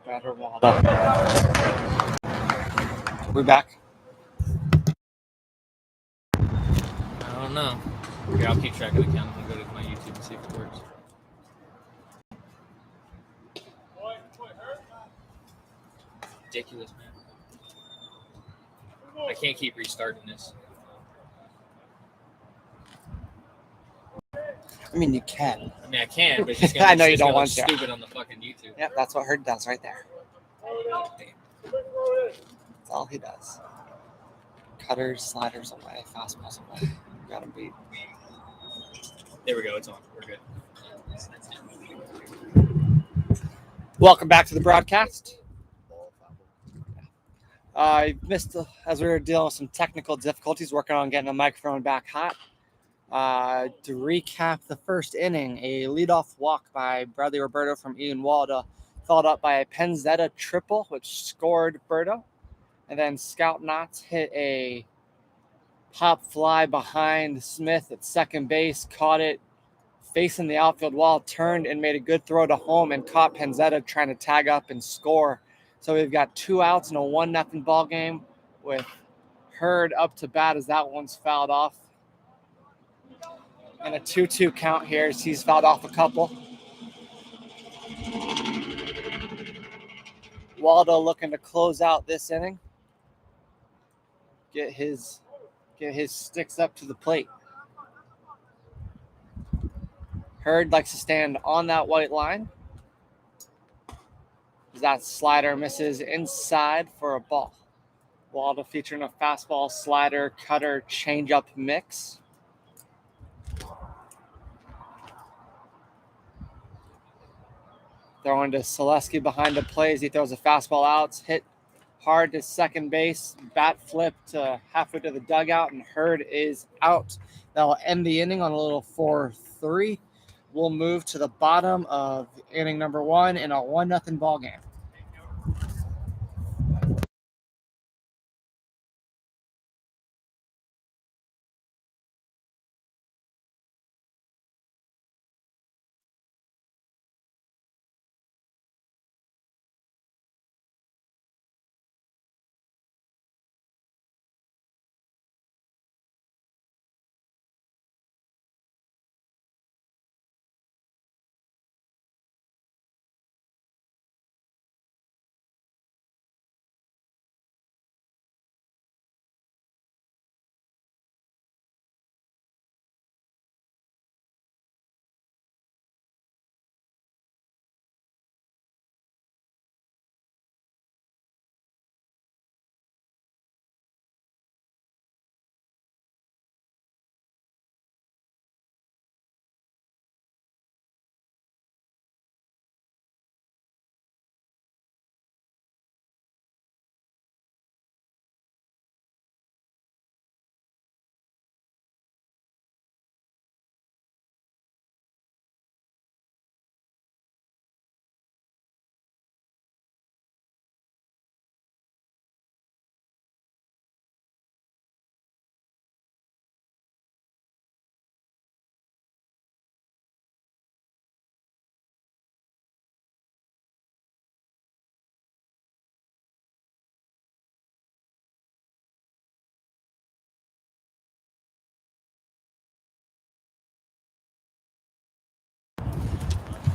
Batter Waldo. We back? I don't know. Here, I'll keep track of the count and go to my YouTube and see if it works. Ridiculous, man. I can't keep restarting this. I mean, you can. I mean, I can, but it's just gonna, I know you it's don't gonna want look to. stupid on the fucking YouTube. Yep, that's what Herd does right there. That's all he does. Cutters, sliders away, fastballs away. Got him beat. There we go. It's on. We're good. Welcome back to the broadcast. I missed, as we were dealing with some technical difficulties, working on getting the microphone back hot. To recap the first inning, a leadoff walk by Bradley Roberto from Ian Waldo, followed up by a Penzetta triple, which scored Berto. And then Scout Knotts hit a pop fly behind Smith at second base, caught it facing the outfield wall, turned and made a good throw to home and caught Penzetta trying to tag up and score. So we've got 2 outs in a 1-0 ball game with Herd up to bat as that one's fouled off. And a 2-2 count here as he's fouled off a couple. Waldo looking to close out this inning. Get his sticks up to the plate. Herd likes to stand on that white line. That slider misses inside for a ball. Waldo featuring a fastball, slider, cutter, changeup mix. Throwing to Selesky behind the play as he throws a fastball out. Hit hard to second base. Bat flip to halfway to the dugout, and Herd is out. That'll end the inning on a little 4-3. We'll move to the bottom of inning number 1 in a 1-0 ball game.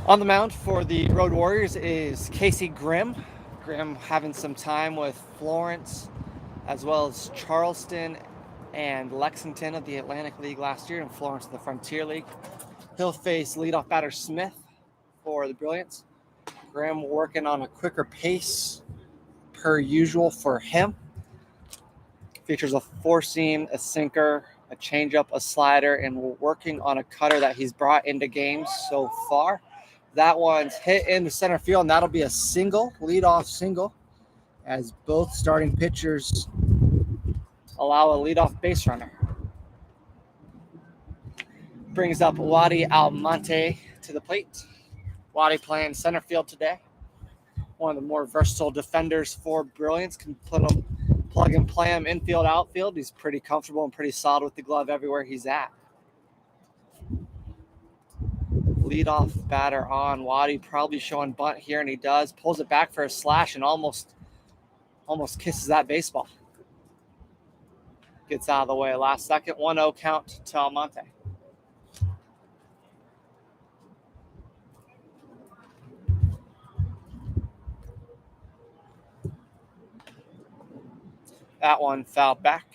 On the mound for the Road Warriors is Casey Grimm. Grimm having some time with Florence as well as Charleston and Lexington of the Atlantic League last year and Florence of the Frontier League. He'll face leadoff batter Smith for the Brilliance. Grimm working on a quicker pace per usual for him. Features a 4-seam, a sinker, a changeup, a slider, and working on a cutter that he's brought into games so far. That one's hit in the center field, and that'll be a single, leadoff single, as both starting pitchers allow a leadoff base runner. Brings up Wadi Almonte to the plate. Wadi playing center field today. One of the more versatile defenders for Brilliance. Can put him, plug and play him infield, outfield. He's pretty comfortable and pretty solid with the glove everywhere he's at. leadoff batter on. Waddy probably showing bunt here, and he does. Pulls it back for a slash and almost kisses that baseball. Gets out of the way last second. 1-0 count to Almonte. That one fouled back.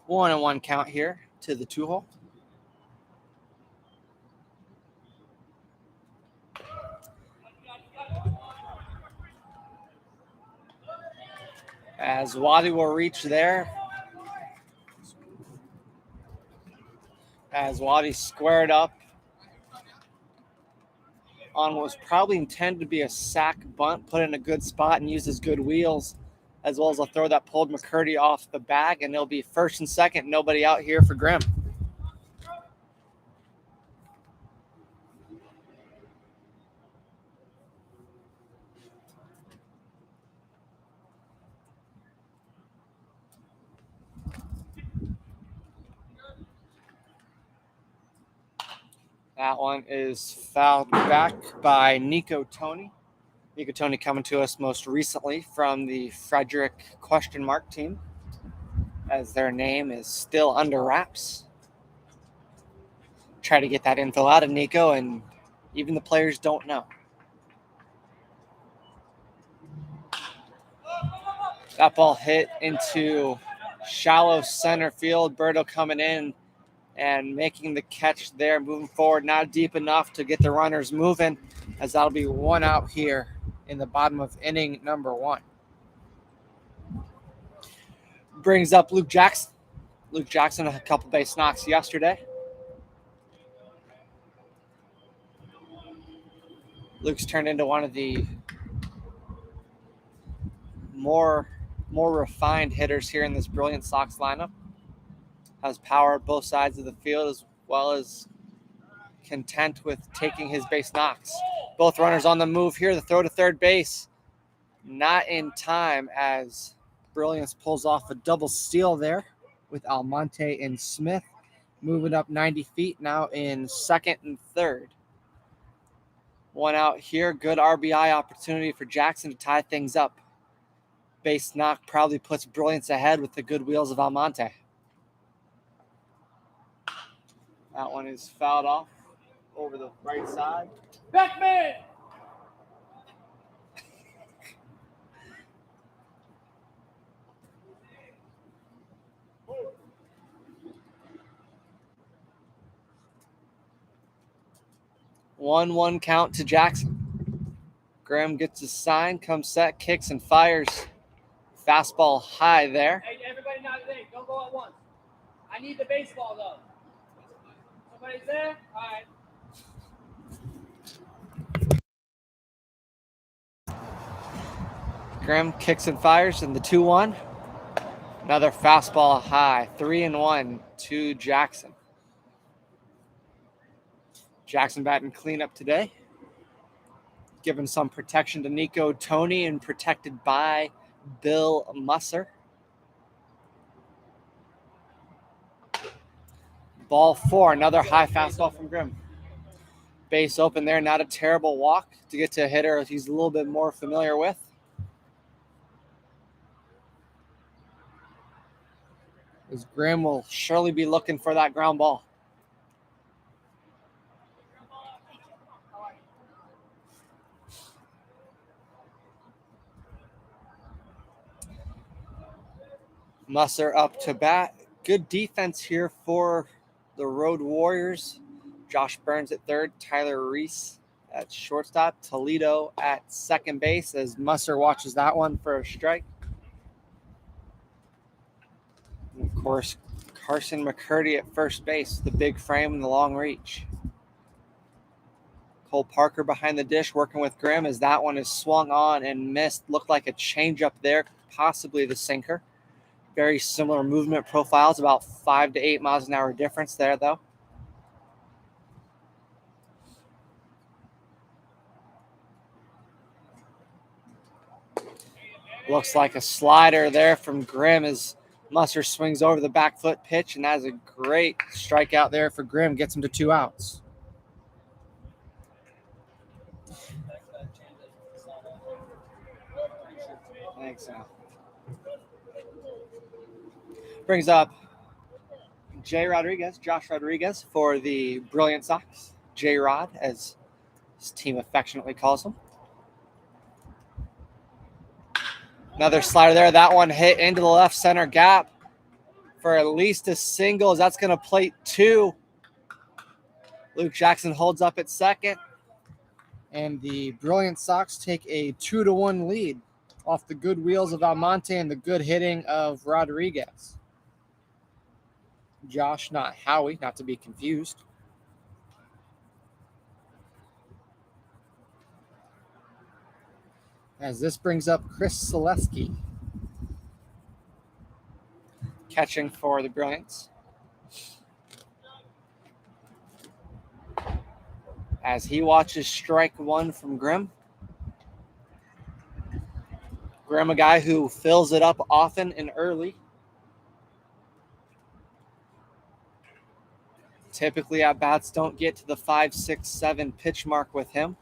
One and one count here to the 2-hole. As Waddy will reach there. As Waddy squared up on what was probably intended to be a sack bunt, put in a good spot and used his good wheels, as well as a throw that pulled McCurdy off the bag, and it'll be first and second, nobody out here for Grimm. That one is fouled back by Nico Tony. Nico Tony coming to us most recently from the Frederick question mark team, as their name is still under wraps. Try to get that info out of Nico, and even the players don't know. That ball hit into shallow center field. Berto coming in and making the catch there, moving forward, not deep enough to get the runners moving, as that'll be one out here in the bottom of inning number 1. Brings up Luke Jackson. Luke Jackson had a couple base knocks yesterday. Luke's turned into one of the more refined hitters here in this Brilliant Sox lineup. Has power at both sides of the field, as well as content with taking his base knocks. Both runners on the move here. The throw to third base, not in time, as Brilliance pulls off a double steal there with Almonte and Smith, moving up 90 feet now in second and third. One out here. Good RBI opportunity for Jackson to tie things up. Base knock probably puts Brilliance ahead with the good wheels of Almonte. That one is fouled off over the right side. Beckman! One count to Jackson. Graham gets his sign, comes set, kicks and fires. Fastball high there. Hey, everybody not today. Don't go at once. I need the baseball, though. Somebody's there? All right. Graham kicks and fires in the 2-1. Another fastball high. 3-1 to Jackson. Jackson batting cleanup today. Given some protection to Nico Tony and protected by Bill Musser. Ball 4, another high fastball from Grimm. Base open there, not a terrible walk to get to a hitter he's a little bit more familiar with. As Grimm will surely be looking for that ground ball. Musser up to bat. Good defense here for the Road Warriors. Josh Burns at third, Tyler Reese at shortstop, Toledo at second base as Musser watches that one for a strike. And of course, Carson McCurdy at first base, the big frame and the long reach. Cole Parker behind the dish working with Grimm as that one is swung on and missed. Looked like a changeup there, possibly the sinker. Very similar movement profiles, about 5 to 8 miles an hour difference there, though. Looks like a slider there from Grimm as Musser swings over the back foot pitch, and that is a great strikeout there for Grimm. Gets him to 2 outs. Thanks, Al. Brings up Josh Rodriguez for the Brilliant Sox. J-Rod, as his team affectionately calls him. Another slider there. That one hit into the left center gap for at least a single. That's going to plate 2. Luke Jackson holds up at second. And the Brilliant Sox take a 2-1 lead off the good wheels of Almonte and the good hitting of Rodriguez. Josh, not Howie, not to be confused. As this brings up Chris Selesky, catching for the Brilliants. As he watches strike 1 from Grimm. Grimm, a guy who fills it up often and early. Typically, at-bats don't get to the 5, 6, 7 pitch mark with him.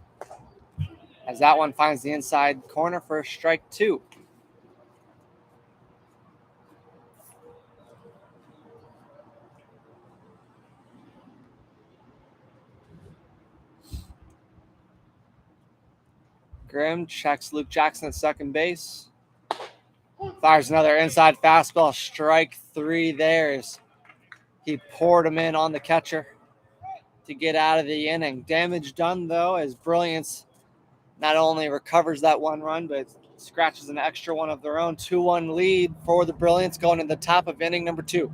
As that one finds the inside corner for strike 2. Grimm checks Luke Jackson at second base. Fires another inside fastball. Strike 3 there as he poured him in on the catcher to get out of the inning. Damage done, though, as Brilliance not only recovers that 1 run, but scratches an extra one of their own. 2-1 lead for the Brilliants going to the top of inning number 2.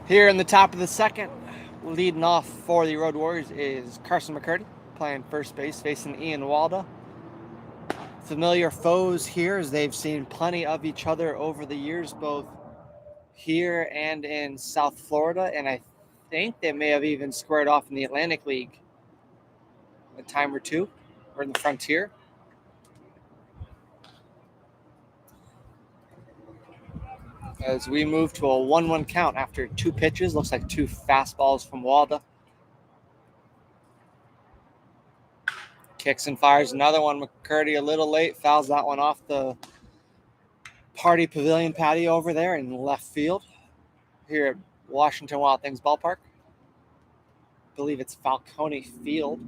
Here in the top of the second, leading off for the Road Warriors is Carson McCurdy, playing first base, facing Ian Walda. Familiar foes here, as they've seen plenty of each other over the years, both here and in South Florida, and I think they may have even squared off in the Atlantic League a time or two, or in the Frontier. As we move to a 1-1 count after 2 pitches, looks like 2 fastballs from Walda. Kicks and fires another one. McCurdy a little late, fouls that one off the party pavilion patio over there in left field. Here at Washington Wild Things ballpark. I believe it's Falcone Field.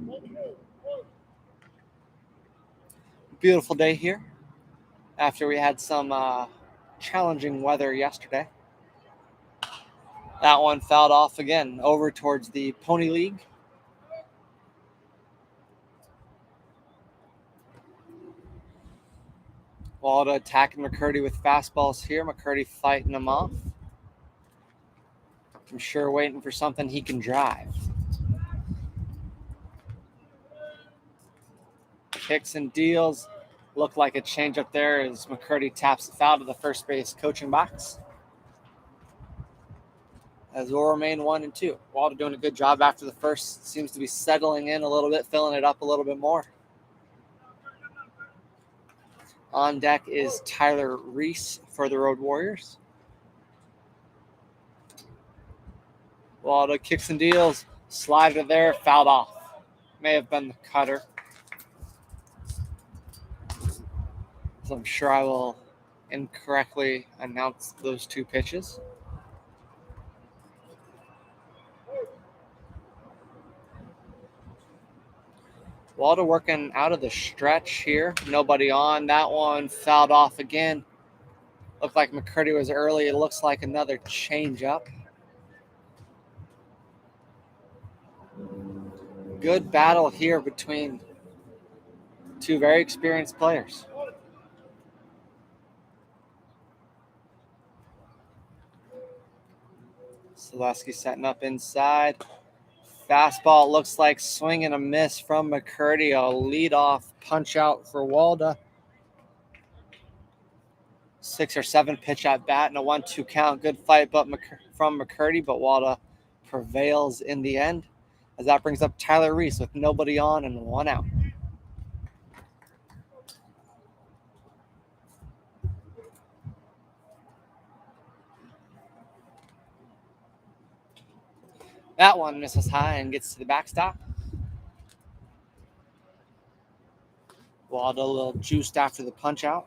Beautiful day here after we had some challenging weather yesterday. That one fouled off again over towards the Pony League. Waldo attacking McCurdy with fastballs here. McCurdy fighting him off. I'm sure waiting for something he can drive. Kicks and deals. Looked like a change up there as McCurdy taps the foul to the first base coaching box. As we'll remain 1-2. Waldo doing a good job after the first. Seems to be settling in a little bit, filling it up a little bit more. On deck is Tyler Reese for the Road Warriors. Waldo kicks and deals. Slider there, fouled off. May have been the cutter. So I'm sure I will incorrectly announce those two pitches. Waldo working out of the stretch here. Nobody on. That one fouled off again. Looked like McCurdy was early. It looks like another changeup. Good battle here between two very experienced players. Selesky setting up inside. Fastball looks like swing and a miss from McCurdy. A leadoff punch out for Waldo. 6 or 7 pitch at bat and a 1-2 count. Good fight from McCurdy, but Waldo prevails in the end. As that brings up Tyler Reese with nobody on and 1 out. That one misses high and gets to the backstop. Waldo a little juiced after the punch out.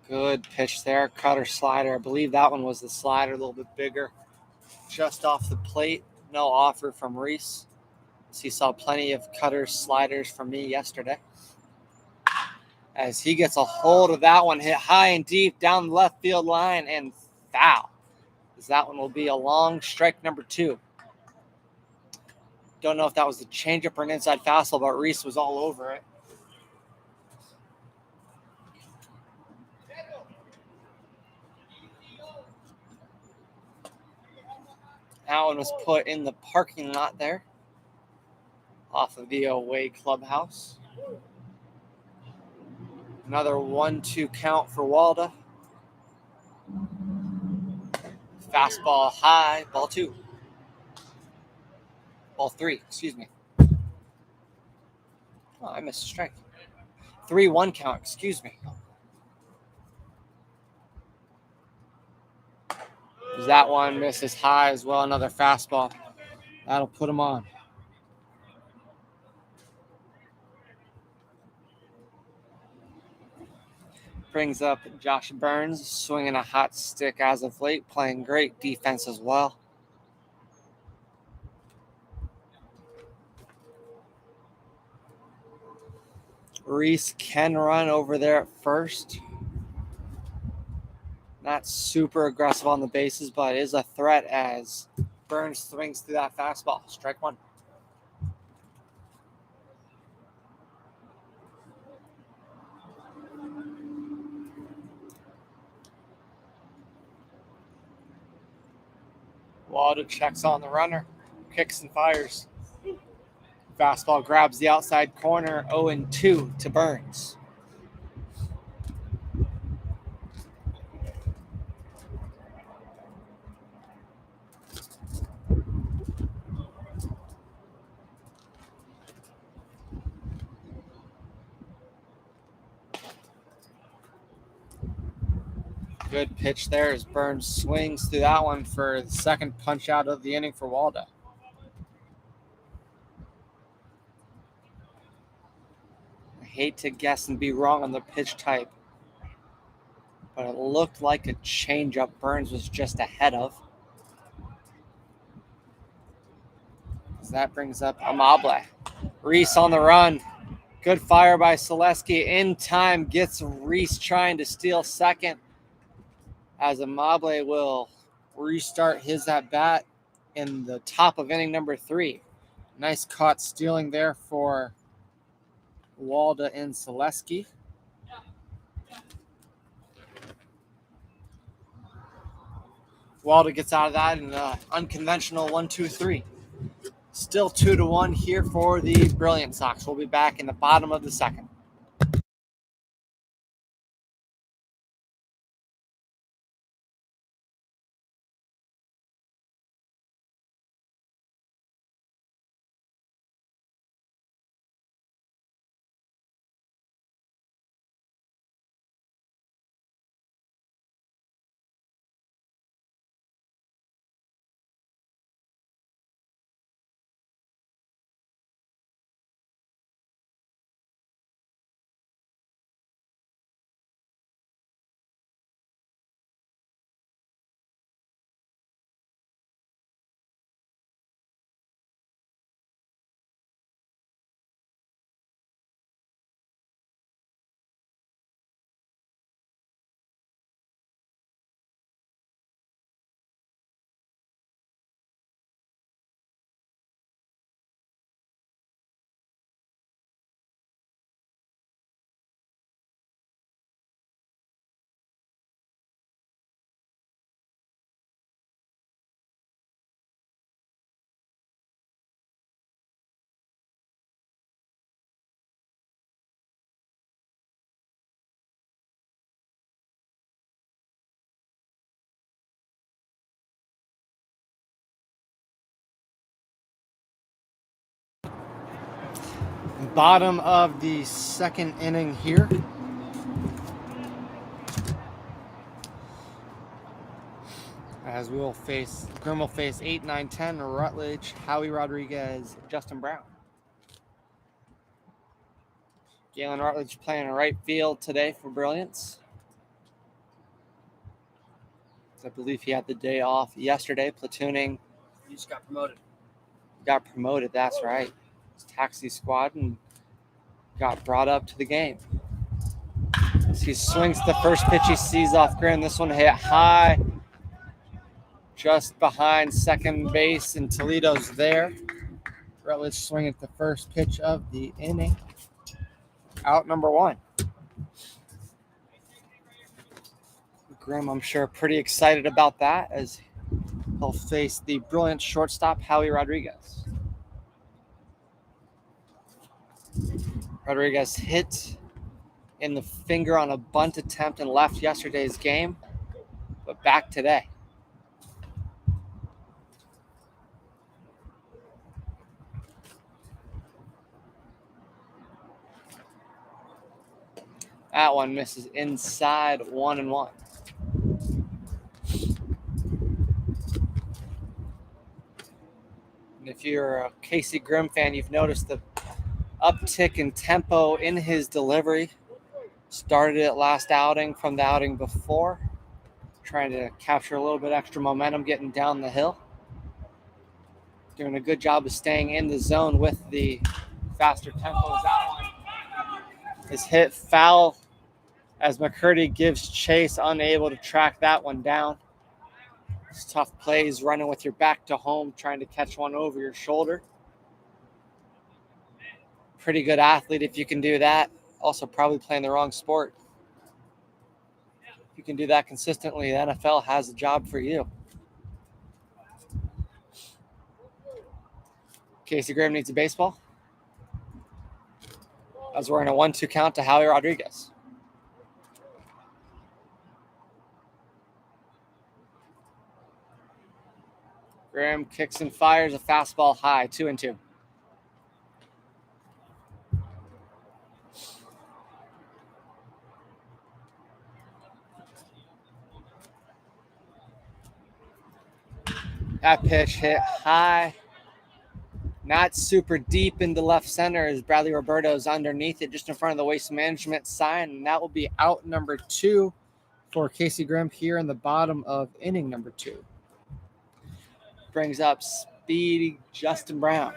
Good pitch there. Cutter slider. I believe that one was the slider, a little bit bigger. Just off the plate. No offer from Reese. So he saw plenty of cutters, sliders from me yesterday. As he gets a hold of that one, hit high and deep down the left field line and foul. As that one will be a long strike number 2. Don't know if that was a changeup or an inside fastball, but Reese was all over it. That one was put in the parking lot there off of the away clubhouse. Another 1-2 count for Waldo. Fastball high, ball 2. Ball 3, excuse me. Oh, I missed a strike. 3-1 count, excuse me. That one misses high as well. Another fastball. That'll put him on. Brings up Josh Burns, swinging a hot stick as of late, playing great defense as well. Reese can run over there at first. Not super aggressive on the bases, but is a threat as Burns swings through that fastball. Strike 1. Waldo checks on the runner, kicks and fires. Fastball grabs the outside corner, 0-2 to Burns. Good pitch there as Burns swings through that one for the second punch out of the inning for Waldo. hate to guess and be wrong on the pitch type, but it looked like a changeup Burns was just ahead of. That brings up Amable. Reese on the run. Good fire by Selesky. In time, gets Reese trying to steal second, as Amable will restart his at bat in the top of inning number 3. Nice caught stealing there for Walda and Selesky. Walda gets out of that in an unconventional 1-2-3. Still 2-1 here for the Brilliant Sox. We'll be back in the bottom of the second. Bottom of the second inning here. As Grim will face 8, 9, 10, Rutledge, Howie Rodriguez, Justin Brown. Galen Rutledge playing right field today for Brilliance. I believe he had the day off yesterday, platooning. You just got promoted. Got promoted, that's right. It's taxi squad and got brought up to the game. As he swings the first pitch he sees off Grim. This one hit high, just behind second base, and Toledo's there. Rutledge swinging at the first pitch of the inning. Out number 1. Grim, I'm sure, pretty excited about that as he'll face the Brilliant shortstop, Howie Rodriguez. Rodriguez hit in the finger on a bunt attempt and left yesterday's game, but back today. That one misses inside 1-1. And if you're a Casey Grimm fan, you've noticed the uptick in tempo in his delivery. Started it last outing from the outing before, trying to capture a little bit extra momentum getting down the hill. Doing a good job of staying in the zone with the faster tempos. That one is hit foul as McCurdy gives chase, unable to track that one down. It's tough plays running with your back to home, trying to catch one over your shoulder. Pretty good athlete if you can do that. Also probably playing the wrong sport. If you can do that consistently, the NFL has a job for you. Casey Graham needs a baseball. As we're in a 1-2 count to Howie Rodriguez. Graham kicks and fires a fastball high, 2-2. That pitch hit high, Not super deep into left center as Bradley Roberto's underneath it, just in front of the waste management sign. And that will be out number 2 for Casey Grimm here in the bottom of inning number 2. Brings up speedy Justin Brown.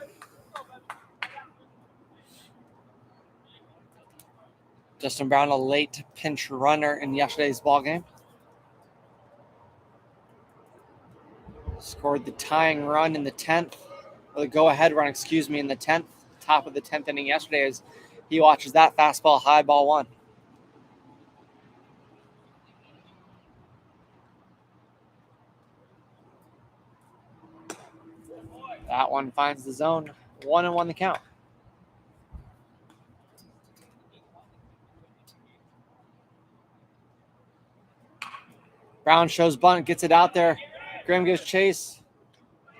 Justin Brown, a late pinch runner in yesterday's ballgame. Scored the tying run in the 10th, or the go-ahead run, in the 10th, top of the 10th inning yesterday as he watches that fastball high, ball 1. That one finds the zone. 1-1 the count. Brown shows bunt, gets it out there. Grimm gives chase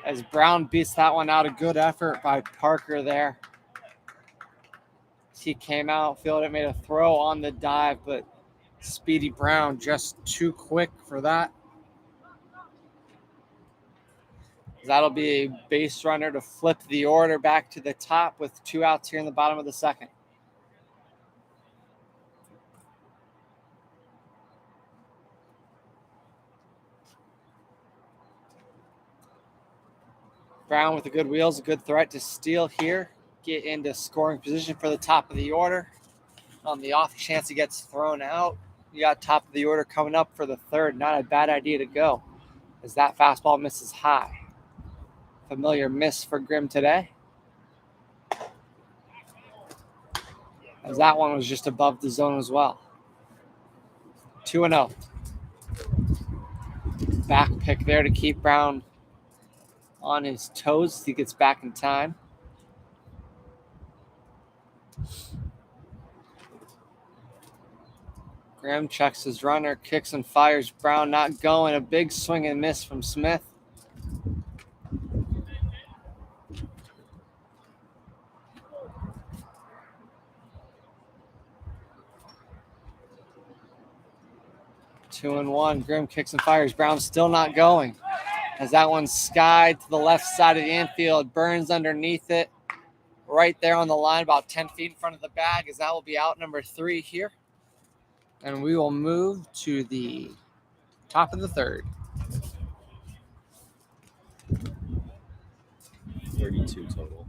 as Brown beats that one out. A good effort by Parker there. He came out, fielded it, made a throw on the dive, but Speedy Brown just too quick for that. That'll be a base runner to flip the order back to the top with 2 outs here in the bottom of the 2nd. Brown with the good wheels, a good threat to steal here. Get into scoring position for the top of the order. On the off chance he gets thrown out, you got top of the order coming up for the 3rd. Not a bad idea to go as that fastball misses high. Familiar miss for Grimm today, as that one was just above the zone as well. 2-0. Back pick there to keep Brown on his toes. He gets back in time. Grimm checks his runner, kicks and fires. Brown not going. A big swing and miss from Smith. Two and one. Grimm kicks and fires. Brown still not going. As that one skied to the left side of the infield. Burns underneath it. Right there on the line, about 10 feet in front of the bag, as that will be out number 3 here. And we will move to the top of the 3rd. 32 total.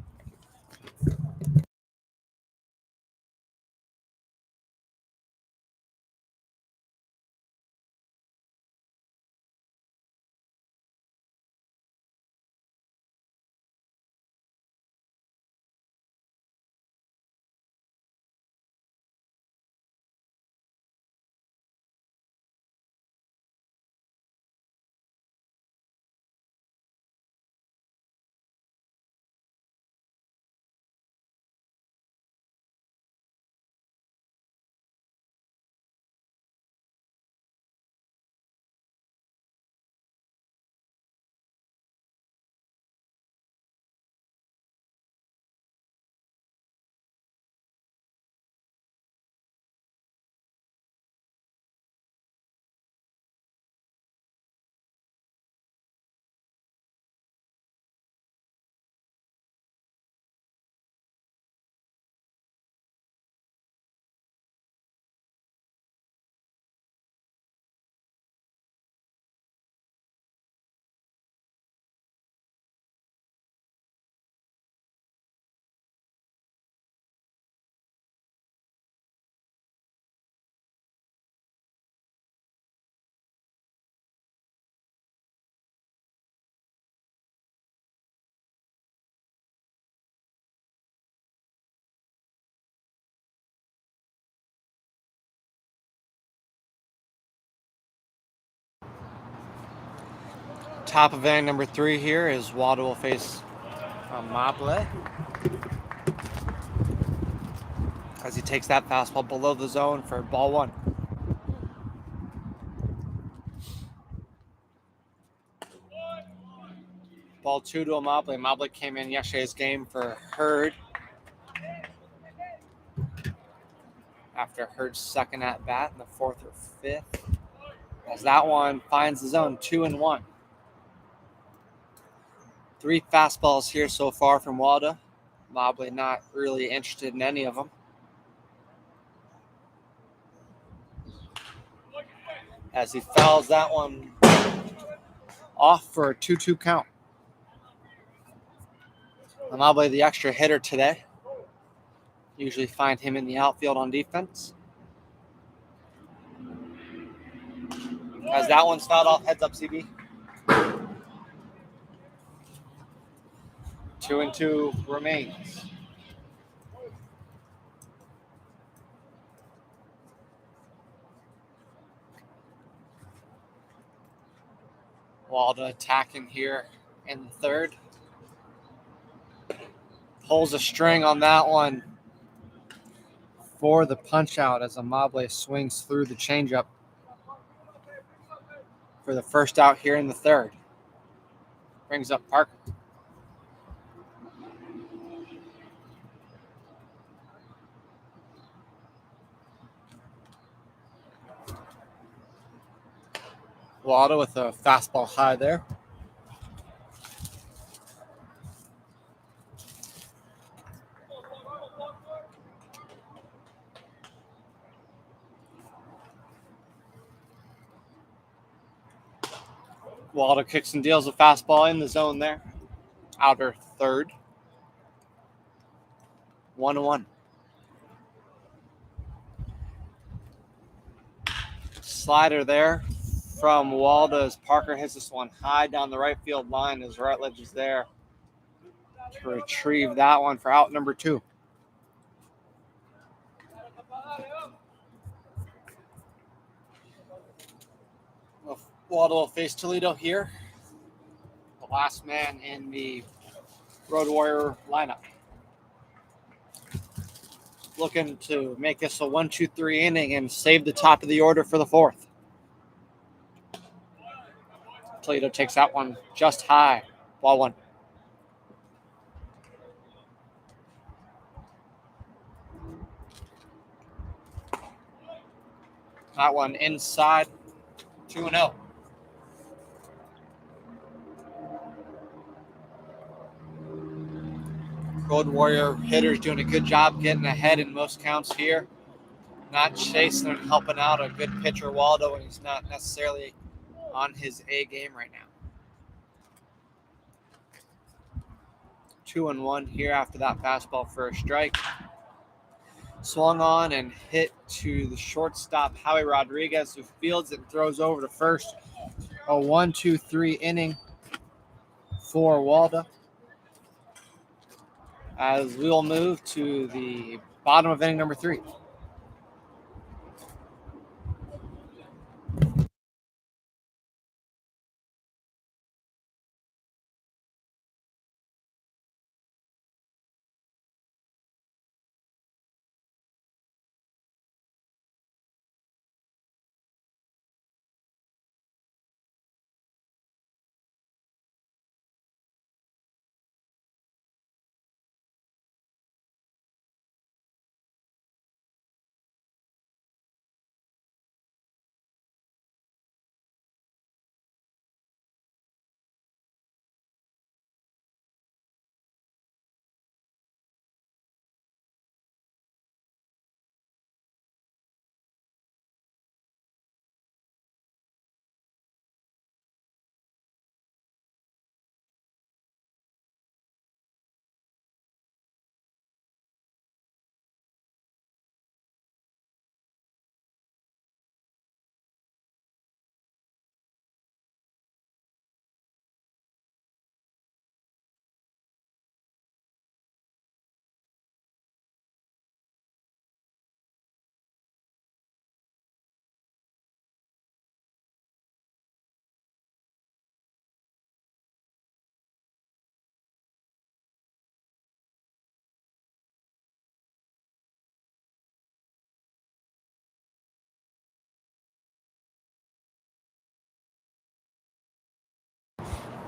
Top of inning number 3 here is Waldo will face Mable as he takes that fastball below the zone for ball 1. Ball 2 to Mable. Mable came in yesterday's game for Hurd after Hurd's second at bat in the 4th or 5th. As that one finds the zone, 2-1. 3 fastballs here so far from Waldo. Mobley not really interested in any of them. As he fouls that one off for a 2-2 count. Mobley, the extra hitter today. Usually find him in the outfield on defense. As that one's fouled off, heads up, CB. 2-2 remains. Waldo attacking here in the third. Pulls a string on that one for the punch out as Amable swings through the changeup for the first out here in the third. Brings up Parker. Waldo with a fastball high there. Waldo kicks and deals a fastball in the zone there. Outer third. 1-1. Slider there from Waldo as Parker hits this one high down the right field line as Rutledge is there to retrieve that one for out number 2. Waldo will face Toledo here. The last man in the Road Warrior lineup. Looking to make this a 1-2-3 inning and save the top of the order for the fourth. Toledo takes that one just high. Ball 1. That one inside. 2-0. Road Warrior hitters doing a good job getting ahead in most counts here. Not chasing and helping out a good pitcher, Waldo, when he's not necessarily on his A game right now. 2-1 here after that fastball for a strike. Swung on and hit to the shortstop, Howie Rodriguez, who fields it and throws over to first. A 1-2-3 inning for Waldo. As we'll move to the bottom of inning number 3.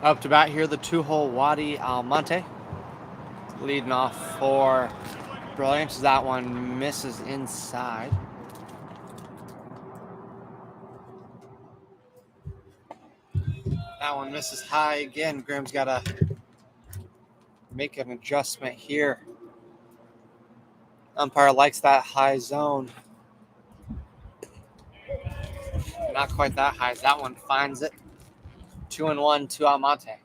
Up to bat here, the 2-hole Wadi Almonte. Leading off for Brilliance. That one misses inside. That one misses high again. Graham's got to make an adjustment here. Umpire likes that high zone. Not quite that high as that one finds it. 2-1 to Almonte.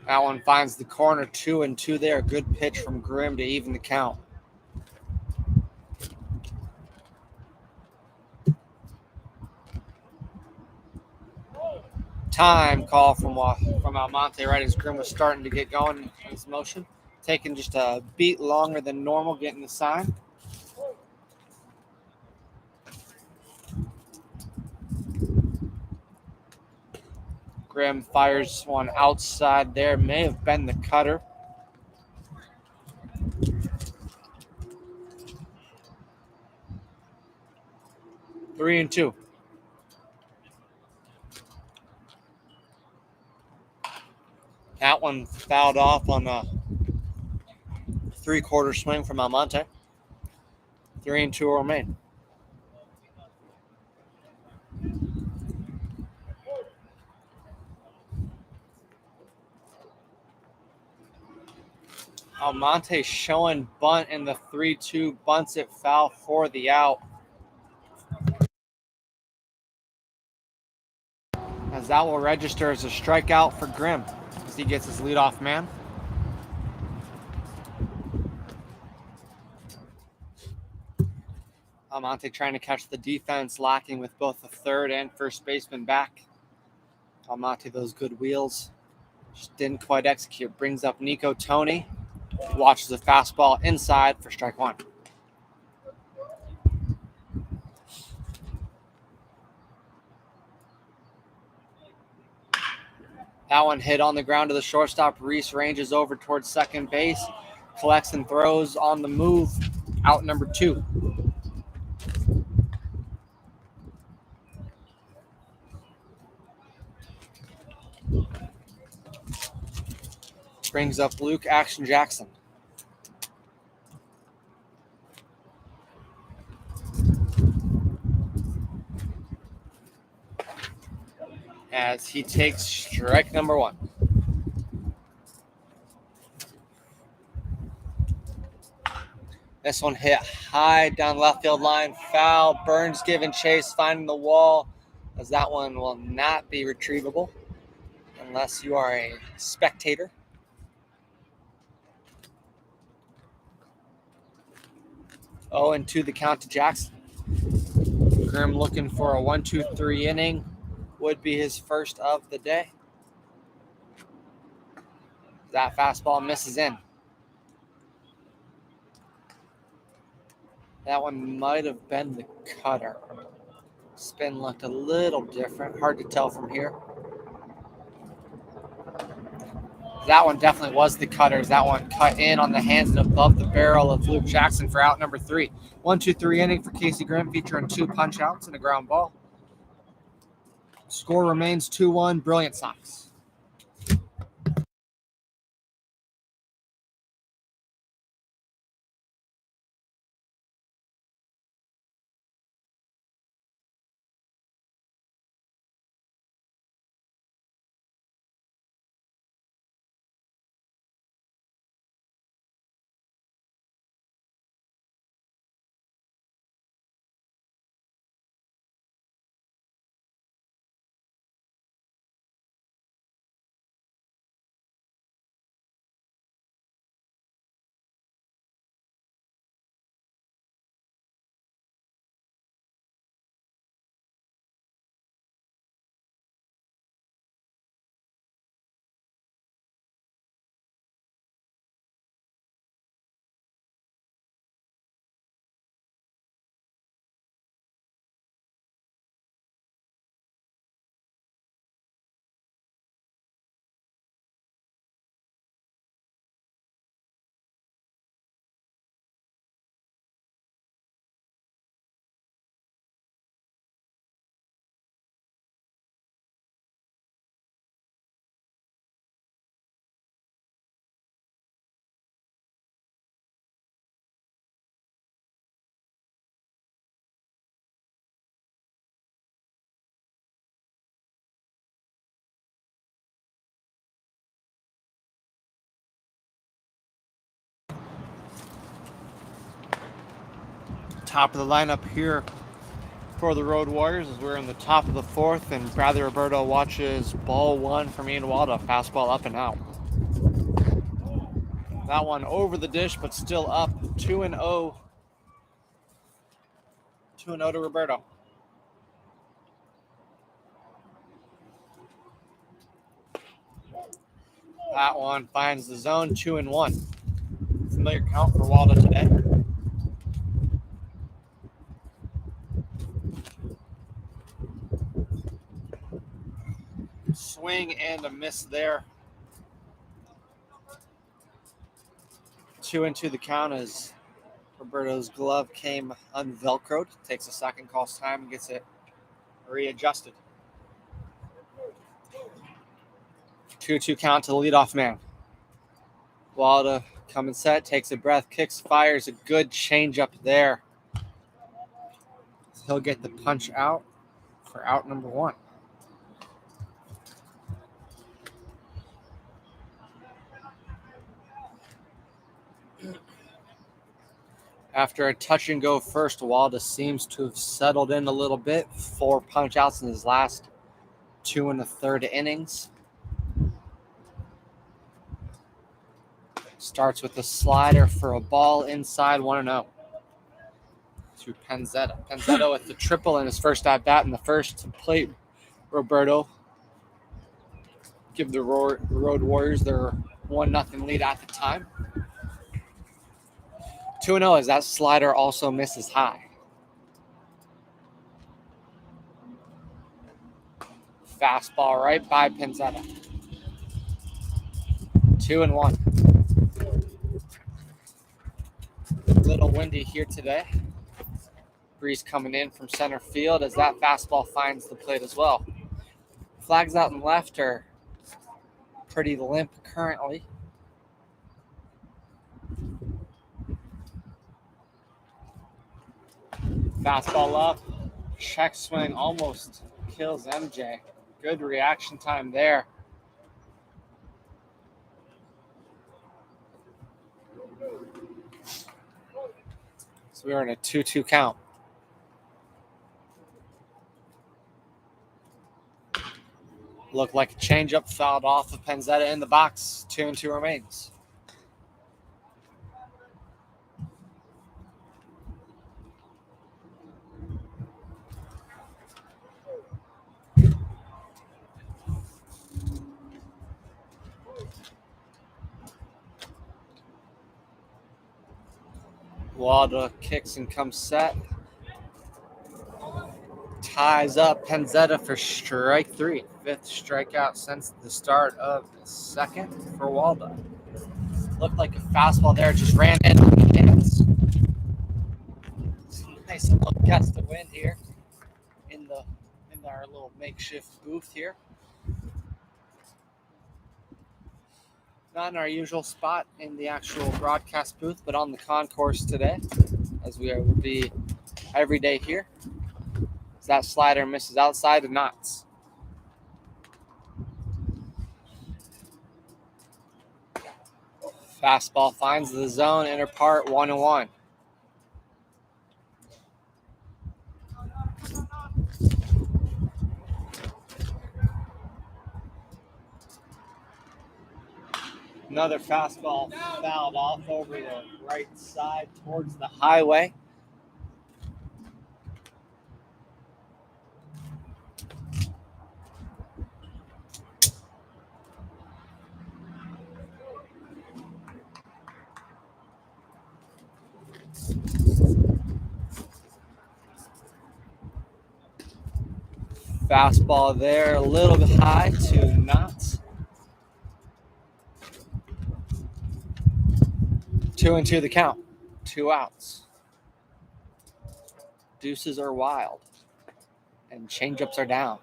That one finds the corner. 2-2 there. Good pitch from Grimm to even the count. Time call from Almonte right as Grimm was starting to get going in his motion. Taking just a beat longer than normal getting the sign. Grimm fires one outside there. May have been the cutter. Three and two. That one fouled off on a three-quarter swing from Almonte. 3-2 remain. Almonte showing bunt in the 3-2, bunts it foul for the out. As that will register as a strikeout for Grimm as he gets his leadoff man. Almonte trying to catch the defense, lacking with both the third and first baseman back. Almonte, those good wheels, just didn't quite execute. Brings up Nico Tony, watches a fastball inside for strike one. That one hit on the ground to the shortstop. Reese ranges over towards second base, collects and throws on the move. Out number 2. Brings up Luke Action Jackson. As he takes strike number 1. This one hit high down left field line. Foul. Burns giving chase, finding the wall, as that one will not be retrievable unless you are a spectator. 0-2 the count to Jackson. Grimm looking for a 1-2-3 inning. Would be his first of the day. That fastball misses in. That one might have been the cutter. Spin looked a little different. Hard to tell from here. That one definitely was the cutters. That one cut in on the hands and above the barrel of Luke Jackson for out number 3. 1-2-3 inning for Casey Grimm, featuring 2 punch outs and a ground ball. Score remains 2-1, Brilliant Sox. top of the lineup here for the Road Warriors as we're in the top of the fourth, and Bradley Roberto watches ball one from Ian Waldo. Fastball up and out. That one over the dish, but still up 2-0. 2-0 to Roberto. That one finds the zone, 2-1. Familiar count for Waldo today. Swing and a miss there. 2-2 the count as Roberto's glove came unvelcroed. Takes a second, calls time, and gets it readjusted. 2-2 count to the leadoff man. Waldo coming set, takes a breath, kicks, fires a good changeup there. He'll get the punch out for out number one. After a touch and go first, Waldo seems to have settled in a little bit. 4 punch outs in his last 2 1/3 innings. Starts with a slider for a ball inside 1-0 to Penzetta. Penzetta with the triple in his first at bat in the first to plate Roberto. Give the Road Warriors their 1-0 lead at the time. 2-0 as that slider also misses high. Fastball right by Penzetta. 2-1. A little windy here today. Breeze coming in from center field as that fastball finds the plate as well. Flags out and left are pretty limp currently. Fastball up. Check swing almost kills MJ. Good reaction time there. So we are in a 2-2 count. Looked like a changeup fouled off of Penzetta in the box. 2-2 remains. Waldo kicks and comes set. Ties up Penzetta for strike 3. 5th strikeout since the start of the second for Waldo. Looked like a fastball there, just ran in on the hands. Nice little gust of wind here in our little makeshift booth here. Not in our usual spot in the actual broadcast booth, but on the concourse today, as we will be every day here. As that slider misses outside the knots. Fastball finds the zone, inner part 1-1. Another fastball fouled off over the right side towards the highway. Fastball there, a little bit high to knots. 2-2 the count. 2 outs. Deuces are wild. And changeups are down.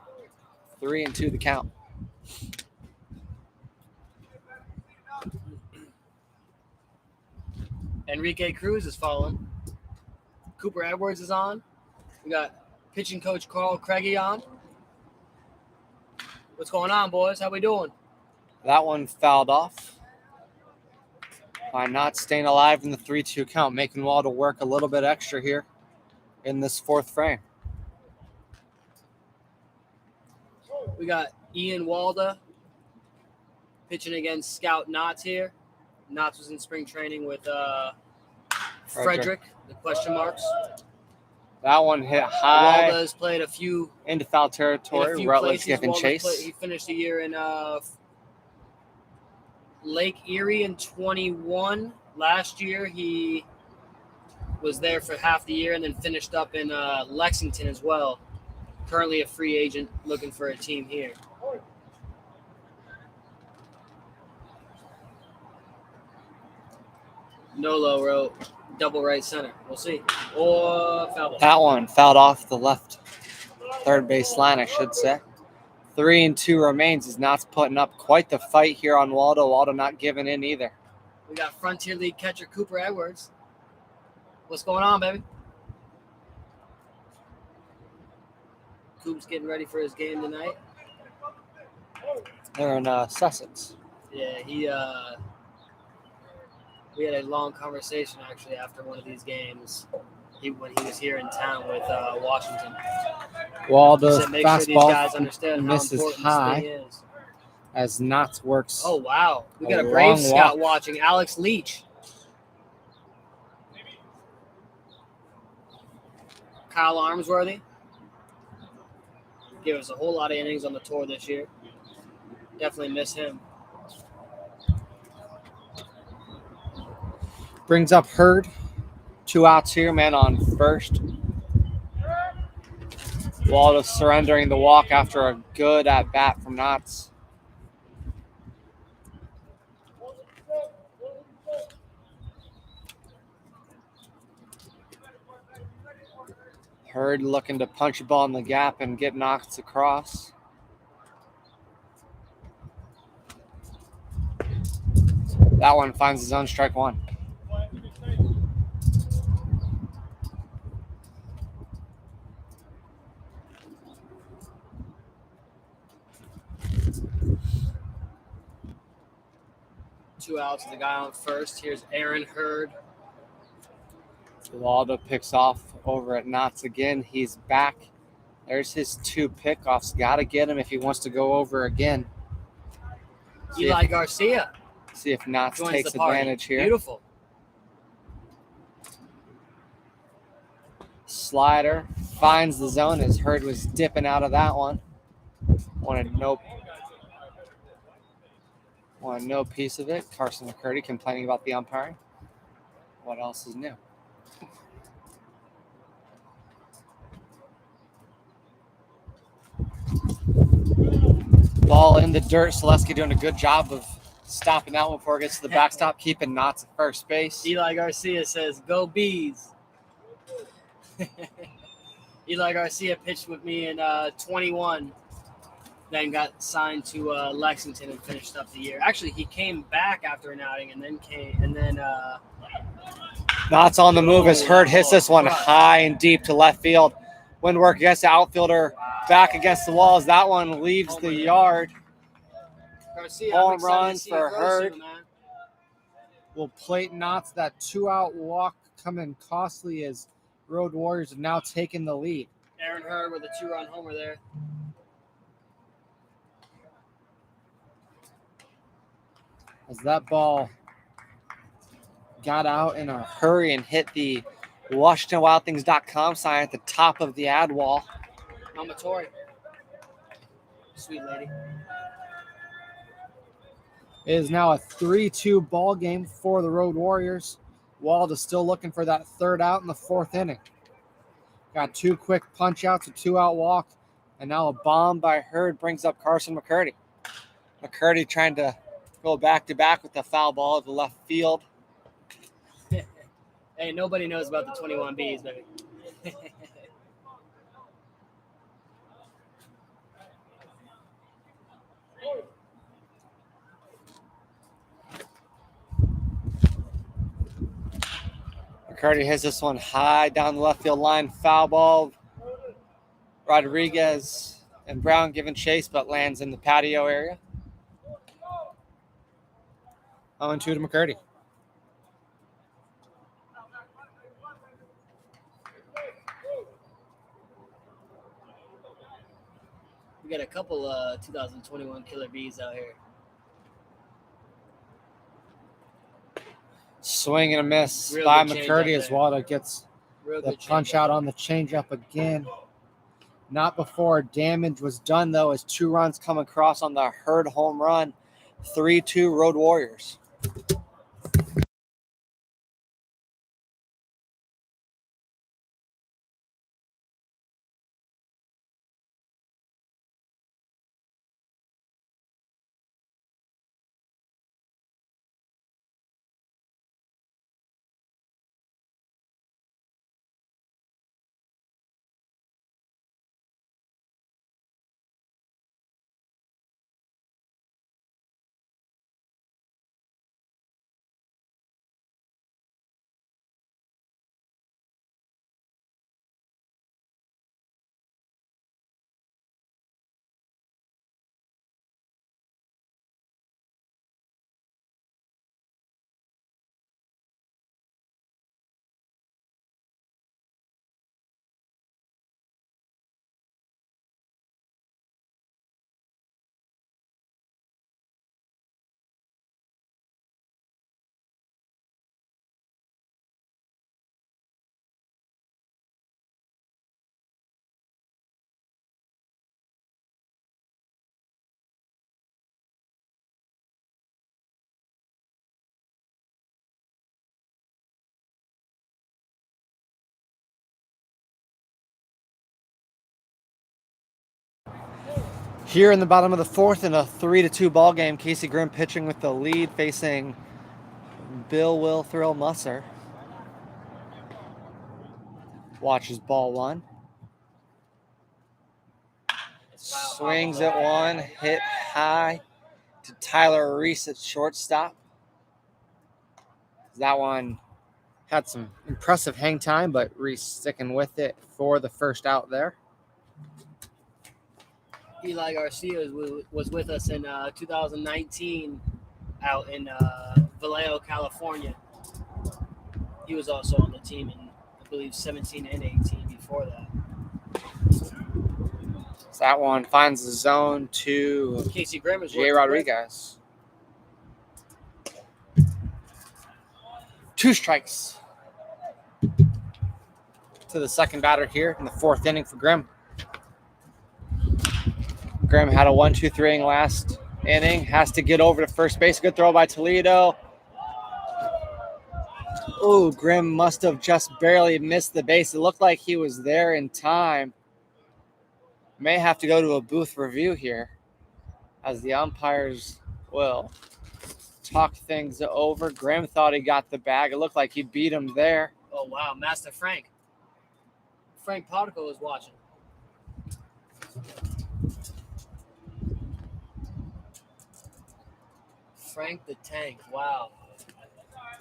3-2 the count. Enrique Cruz is following. Cooper Edwards is on. We got pitching coach Carl Craigie on. What's going on, boys? How we doing? That one fouled off by not staying alive in the 3-2 count, making Waldo work a little bit extra here. in this fourth frame. We got Ian Walda pitching against Scout Knotts here. Knotts was in spring training with Frederick, the question marks. That one hit high. Walda has played a few into foul territory. Rutledge giving chase. He finished the year in Lake Erie in 21. Last year he was there for half the year and then finished up in Lexington as well. Currently a free agent looking for a team here. Nolo wrote double right center. We'll see. Or foul ball. That one fouled off the left third base line, I should say. 3-2 remains. Is not putting up quite the fight here on Waldo. Waldo not giving in either. We got Frontier League catcher Cooper Edwards. What's going on, baby? Coop's getting ready for his game tonight. They're in Sussex. Yeah, we had a long conversation actually after one of these games. When he was here in town with Washington. Waldo's He said, make sure these guys fastball understand how misses important high this thing is. as Knotts works. Oh wow, we got A a Brave long scout walk. watching, Alex Leach. Kyle Armsworthy. Gave us a whole lot of innings on the tour this year. Definitely miss him. Brings up Hurd. 2 outs here, man on first. Waldo surrendering the walk after a good at bat from Knotts. Hurd looking to punch a ball in the gap and get Knotts across. That one finds his own strike one. Two outs, the guy on first. Here's Aaron Hurd. Waldo picks off over at Knotts again. He's back. There's his 2 pickoffs. Got to get him if he wants to go over again. Eli Garcia See if Knotts joins takes the party. advantage here. Beautiful. Slider finds the zone as Hurd was dipping out of that one. Wanted no piece of it. Carson McCurdy complaining about the umpiring. What else is new? Ball in the dirt. Selesky doing a good job of stopping that one before it gets to the backstop, keeping Knotts at first base. Eli Garcia says, "Go Bees." Eli Garcia pitched with me in 21, then got signed to Lexington and finished up the year. Actually, he came back after an outing and then Knotts on the move as Hurd hits this one high and deep to left field. Wind work against the outfielder, back against the walls. That one leaves the yard. Garcia, Home run for Hurd. Will plate Knotts. That 2-out walk coming costly as Road Warriors have now taken the lead. Aaron Hurd with a 2-run homer there. As that ball got out in a hurry and hit the WashingtonWildThings.com sign at the top of the ad wall. Mama Tori. Sweet lady. It is now a 3-2 ball game for the Road Warriors. Waldo still looking for that 3rd out in the 4th inning. Got 2 quick punch outs, a 2-out walk, and now a bomb by Hurd brings up Carson McCurdy. McCurdy trying to go back-to-back with the foul ball to left field. Hey, nobody knows about the 21 Bs, baby. McCurdy hits this one high down the left field line. Foul ball. Rodriguez and Brown giving chase, but lands in the patio area. 0-2 to McCurdy. get a couple 2021 Killer Bees out here. Swing and a miss Real by good change McCurdy up as there. Waldo gets Real the good change punch up out there. on the changeup again. Not before damage was done, though, as 2 runs come across on the Hurd home run. 3-2 Road Warriors. Here in the bottom of the 4th in a 3-2 ball game, Casey Grimm pitching with the lead, facing Bill Will Thrill Musser. Watches ball 1. Swings at 1, hit high to Tyler Reese at shortstop. That one had some impressive hang time, but Reese sticking with it for the first out there. Eli Garcia was with us in 2019 out in Vallejo, California. He was also on the team in, I believe, 17 and 18 before that. So that one finds the zone to Casey Grimm is Jay Rodriguez. 2 strikes to the second batter here in the 4th inning for Grimm. Grimm had a 1-2-3 inning last inning. Has to get over to first base. Good throw by Toledo. Ooh, Grimm must have just barely missed the base. It looked like he was there in time. May have to go to a booth review here, as the umpires will talk things over. Grimm thought he got the bag. It looked like he beat him there. Oh, wow. Master Frank. Frank Particle is watching. Frank the Tank. Wow.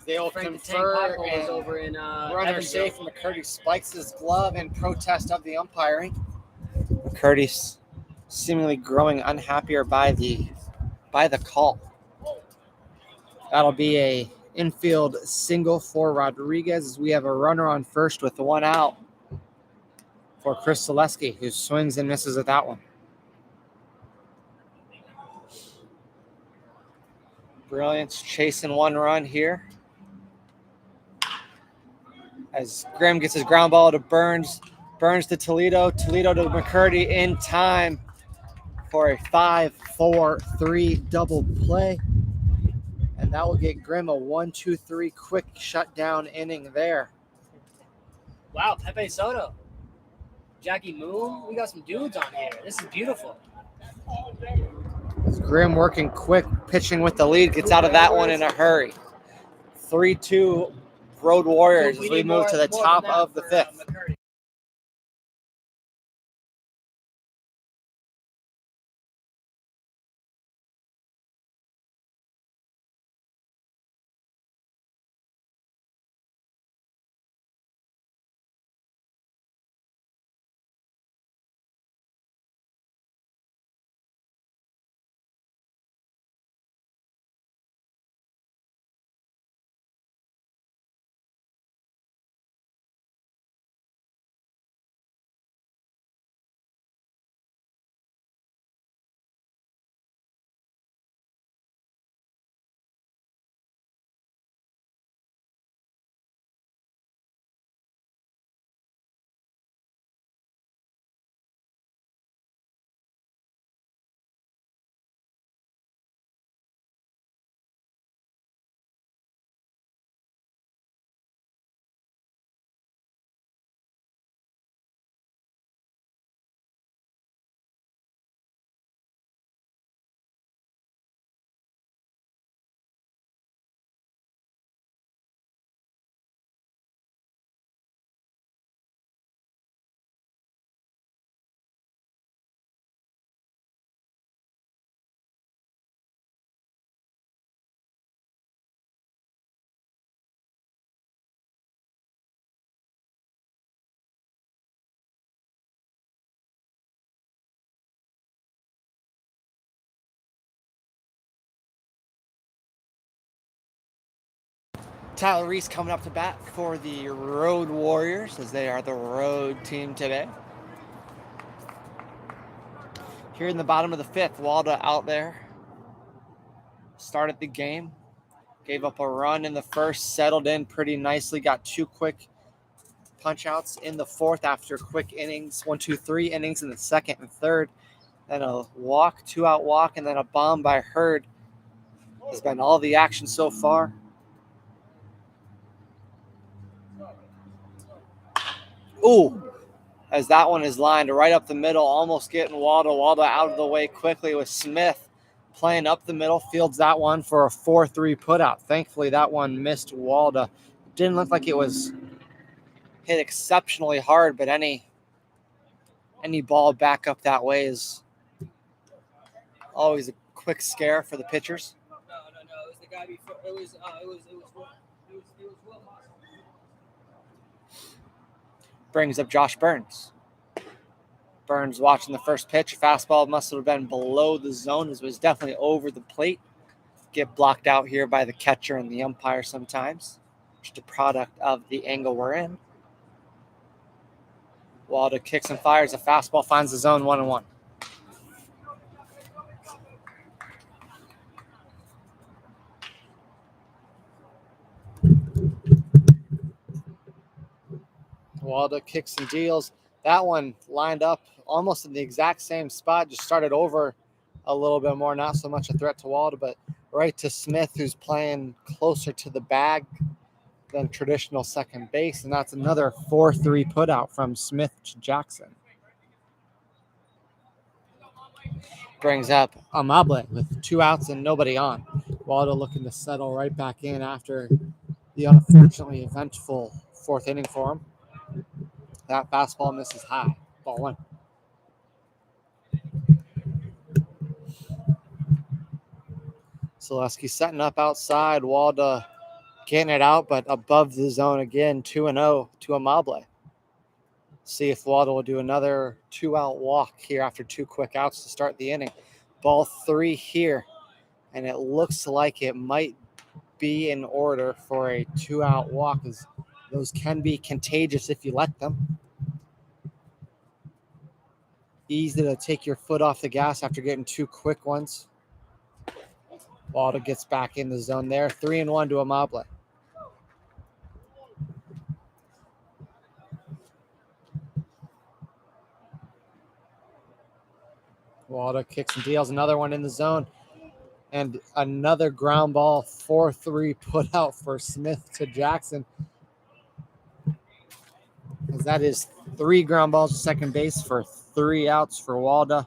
They'll Frank the Tank confer Particle is and over in runner Evansville. safe. McCurdy spikes his glove in protest of the umpiring. McCurdy's seemingly growing unhappier by the call. That'll be a infield single for Rodriguez as we have a runner on first with 1 out for Chris Zaleski, who swings and misses at that one. Brilliance chasing 1 run here as Grimm gets his ground ball to Burns. Burns to Toledo. Toledo to McCurdy in time for a 5-4-3 double play. And that will get Grimm a 1-2-3 quick shutdown inning there. Wow, Pepe Soto. Jackie Moon. We got some dudes on here. This is beautiful. Grimm working quick, pitching with the lead, gets out of that one in a hurry. 3-2 Road Warriors as we move to the top of the 5th. Tyler Reese coming up to bat for the Road Warriors, as they are the road team today. Here in the bottom of the fifth, Walda out there. Started the game. Gave up a run in the first, settled in pretty nicely, got 2 quick punch outs in the fourth after quick innings, 1, 2, 3 innings in the second and third. Then a walk, 2-out walk, and then a bomb by Hurd has been all the action so far. Ooh, as that one is lined right up the middle, almost getting Walda out of the way quickly with Smith playing up the middle, fields that one for a 4-3 putout. Thankfully, that one missed Walda. Didn't look like it was hit exceptionally hard, but any ball back up that way is always a quick scare for the pitchers. No. It was the guy before. It was Will. Brings up Josh Burns. Burns watching the first pitch. Fastball must have been below the zone. It was definitely over the plate. Get blocked out here by the catcher and the umpire sometimes. Just a product of the angle we're in. Walda kicks and fires. A fastball finds the zone, 1-1. Walda kicks and deals. That one lined up almost in the exact same spot. Just started over a little bit more. Not so much a threat to Walda, but right to Smith, who's playing closer to the bag than traditional second base. And that's another 4-3 putout from Smith to Jackson. Brings up Amable with 2 outs and nobody on. Walda looking to settle right back in after the unfortunately eventful 4th inning for him. That fastball misses high. Ball 1. Selesky setting up outside. Walda getting it out, but above the zone again. 2-0 to Amable. See if Walda will do another 2-out walk here after 2 quick outs to start the inning. Ball 3 here, and it looks like it might be in order for a 2-out walk, as those can be contagious if you let them. Easy to take your foot off the gas after getting 2 quick ones. Walda gets back in the zone there. 3-1 to Amable. Walda kicks and deals. Another one in the zone. And another ground ball, 4-3 put out for Smith to Jackson. As that is 3 ground balls to second base for 3 outs for Walda.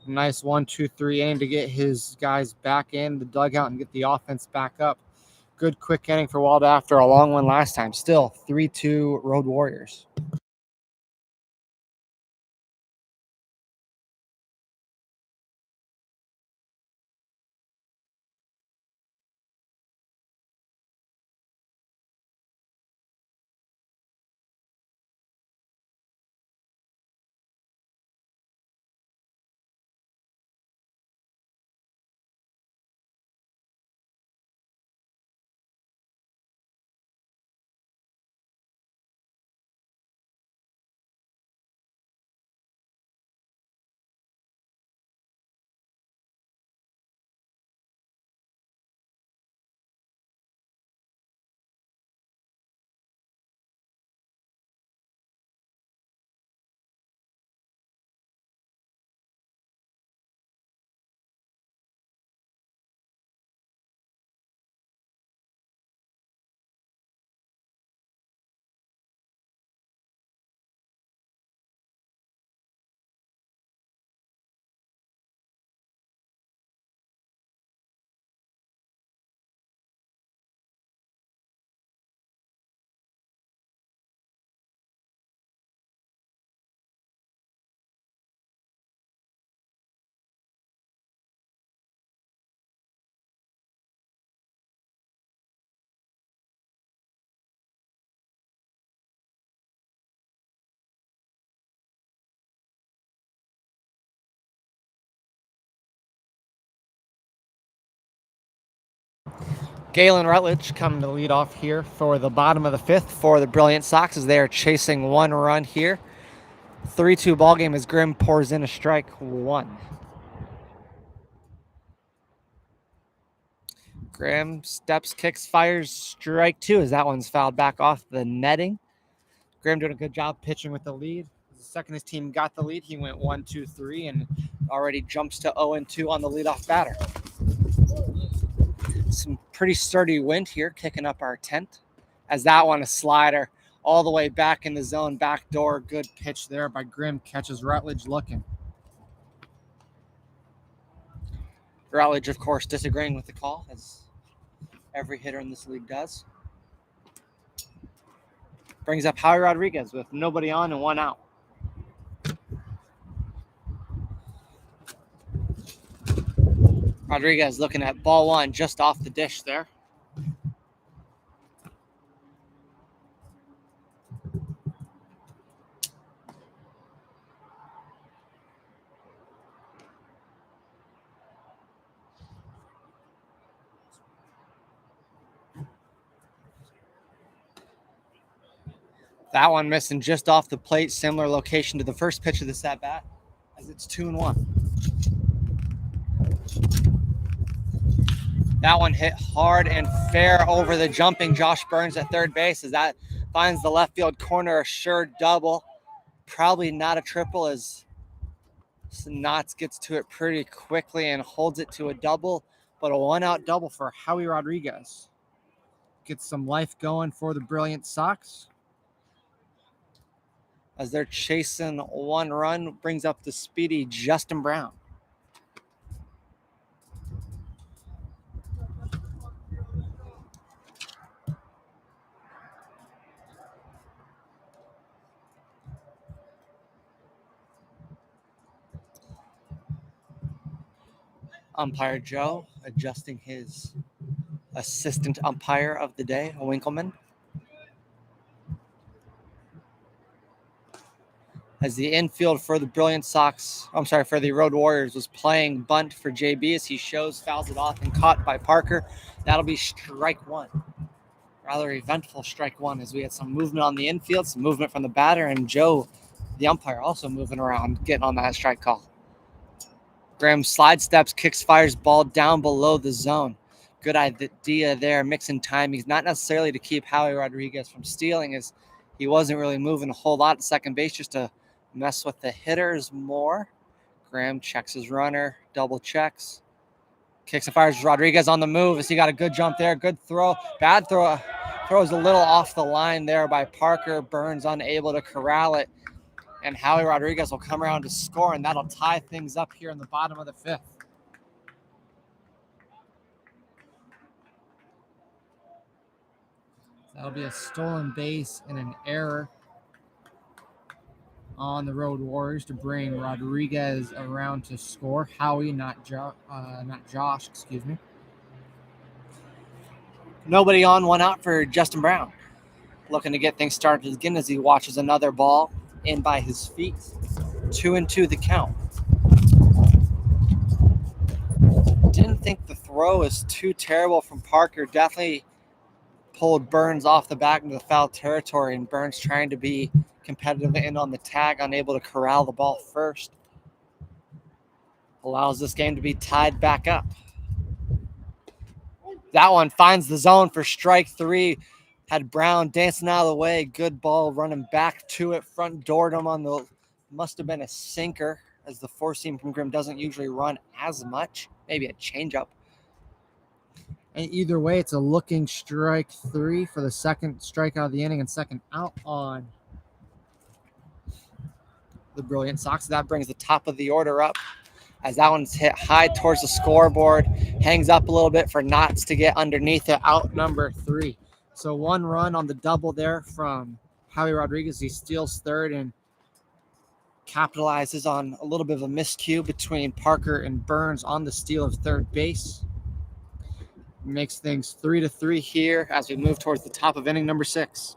Nice 1-2-3 aim to get his guys back in the dugout and get the offense back up. Good quick inning for Walda after a long one last time. Still 3-2 Road Warriors. Galen Rutledge coming to lead off here for the bottom of the fifth for the Brilliant Sox as they are chasing one run here. 3-2 ball game as Grimm pours in a strike one. Grimm steps, kicks, fires strike two as that one's fouled back off the netting. Grimm doing a good job pitching with the lead. The second his team got the lead, he went 1-2-3 and already jumps to 0-2 on the leadoff batter. Some pretty sturdy wind here kicking up our tent as that one a slider all the way back in the zone, back door. Good pitch there by Grimm, catches Rutledge looking. Rutledge, of course, disagreeing with the call, as every hitter in this league does. Brings up Howie Rodriguez with nobody on and one out. Rodriguez looking at ball one just off the dish there. That one missing just off the plate, similar location to the first pitch of this at bat, as it's 2-1. That one hit hard and fair over the jumping Josh Burns at third base as that finds the left field corner, a sure double. Probably not a triple as Knotts gets to it pretty quickly and holds it to a double, but a one-out double for Howie Rodriguez. Gets some life going for the Brilliant Sox as they're chasing one run, brings up the speedy Justin Brown. Umpire Joe adjusting his assistant umpire of the day, Winkleman. As the infield for the Brilliant Sox, for the Road Warriors was playing bunt for JB as he fouls it off and caught by Parker. That'll be strike one. Rather eventful strike one as we had some movement on the infield, some movement from the batter, and Joe, the umpire, also moving around, getting on that strike call. Graham slide steps, kicks, fires ball down below the zone. Good idea there, mixing timings, not necessarily to keep Howie Rodriguez from stealing, as he wasn't really moving a whole lot at second base, just to mess with the hitters more. Graham checks his runner, double checks, kicks and fires Rodriguez on the move as he got a good jump there. Good throw, bad throw. Throws a little off the line there by Parker. Burns unable to corral it. And Howie Rodriguez will come around to score, and that'll tie things up here in the bottom of the fifth. That'll be a stolen base and an error on the Road Warriors to bring Rodriguez around to score. Howie, not Josh, excuse me. Nobody on, one out for Justin Brown. Looking to get things started again as he watches another ball in by his feet. 2-2 the count. Didn't think the throw was too terrible from Parker. Definitely pulled Burns off the back into the foul territory, and Burns trying to be competitive and on the tag, unable to corral the ball first. Allows this game to be tied back up. That one finds the zone for strike three. Had Brown dancing out of the way. Good ball running back to it. Front doored him on the, must have been a sinker, as the four seam from Grimm doesn't usually run as much. Maybe a changeup. And either way, it's a looking strike three for the second strikeout of the inning and second out on the Brilliant Sox. That brings the top of the order up as that one's hit high towards the scoreboard. Hangs up a little bit for Knotts to get underneath it, out number three. So one run on the double there from Howie Rodriguez. He steals third and capitalizes on a little bit of a miscue between Parker and Burns on the steal of third base. Makes things 3-3 here as we move towards the top of inning number 6.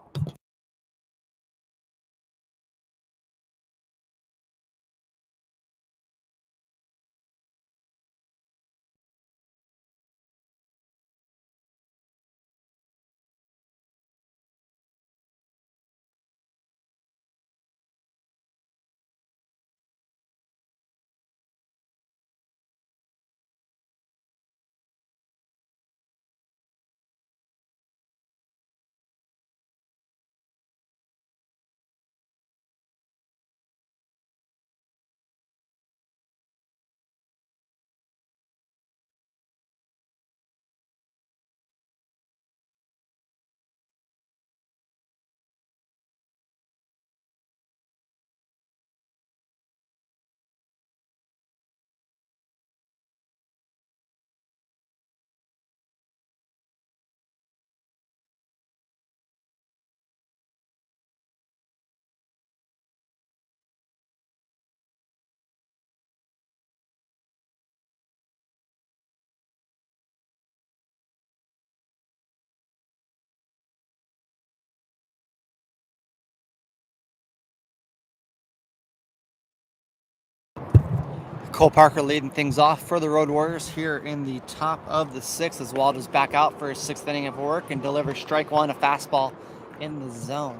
Cole Parker leading things off for the Road Warriors here in the top of the 6th as Waldo's back out for his 6th inning of work and delivers strike one, a fastball in the zone.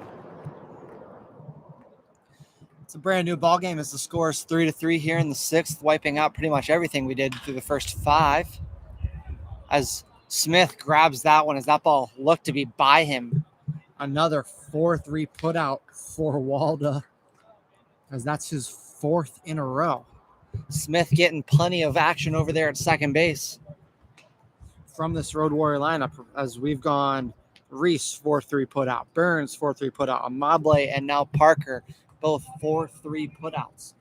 It's a brand new ball game as the score is 3-3 here in the 6th, wiping out pretty much everything we did through the first 5. As Smith grabs that one as that ball looked to be by him. Another 4-3 put out for Waldo, as that's his 4th in a row. Smith getting plenty of action over there at second base from this Road Warrior lineup, as we've gone Reese 4-3 put out, Burns 4-3 put out, Amable and now Parker, both 4-3 putouts.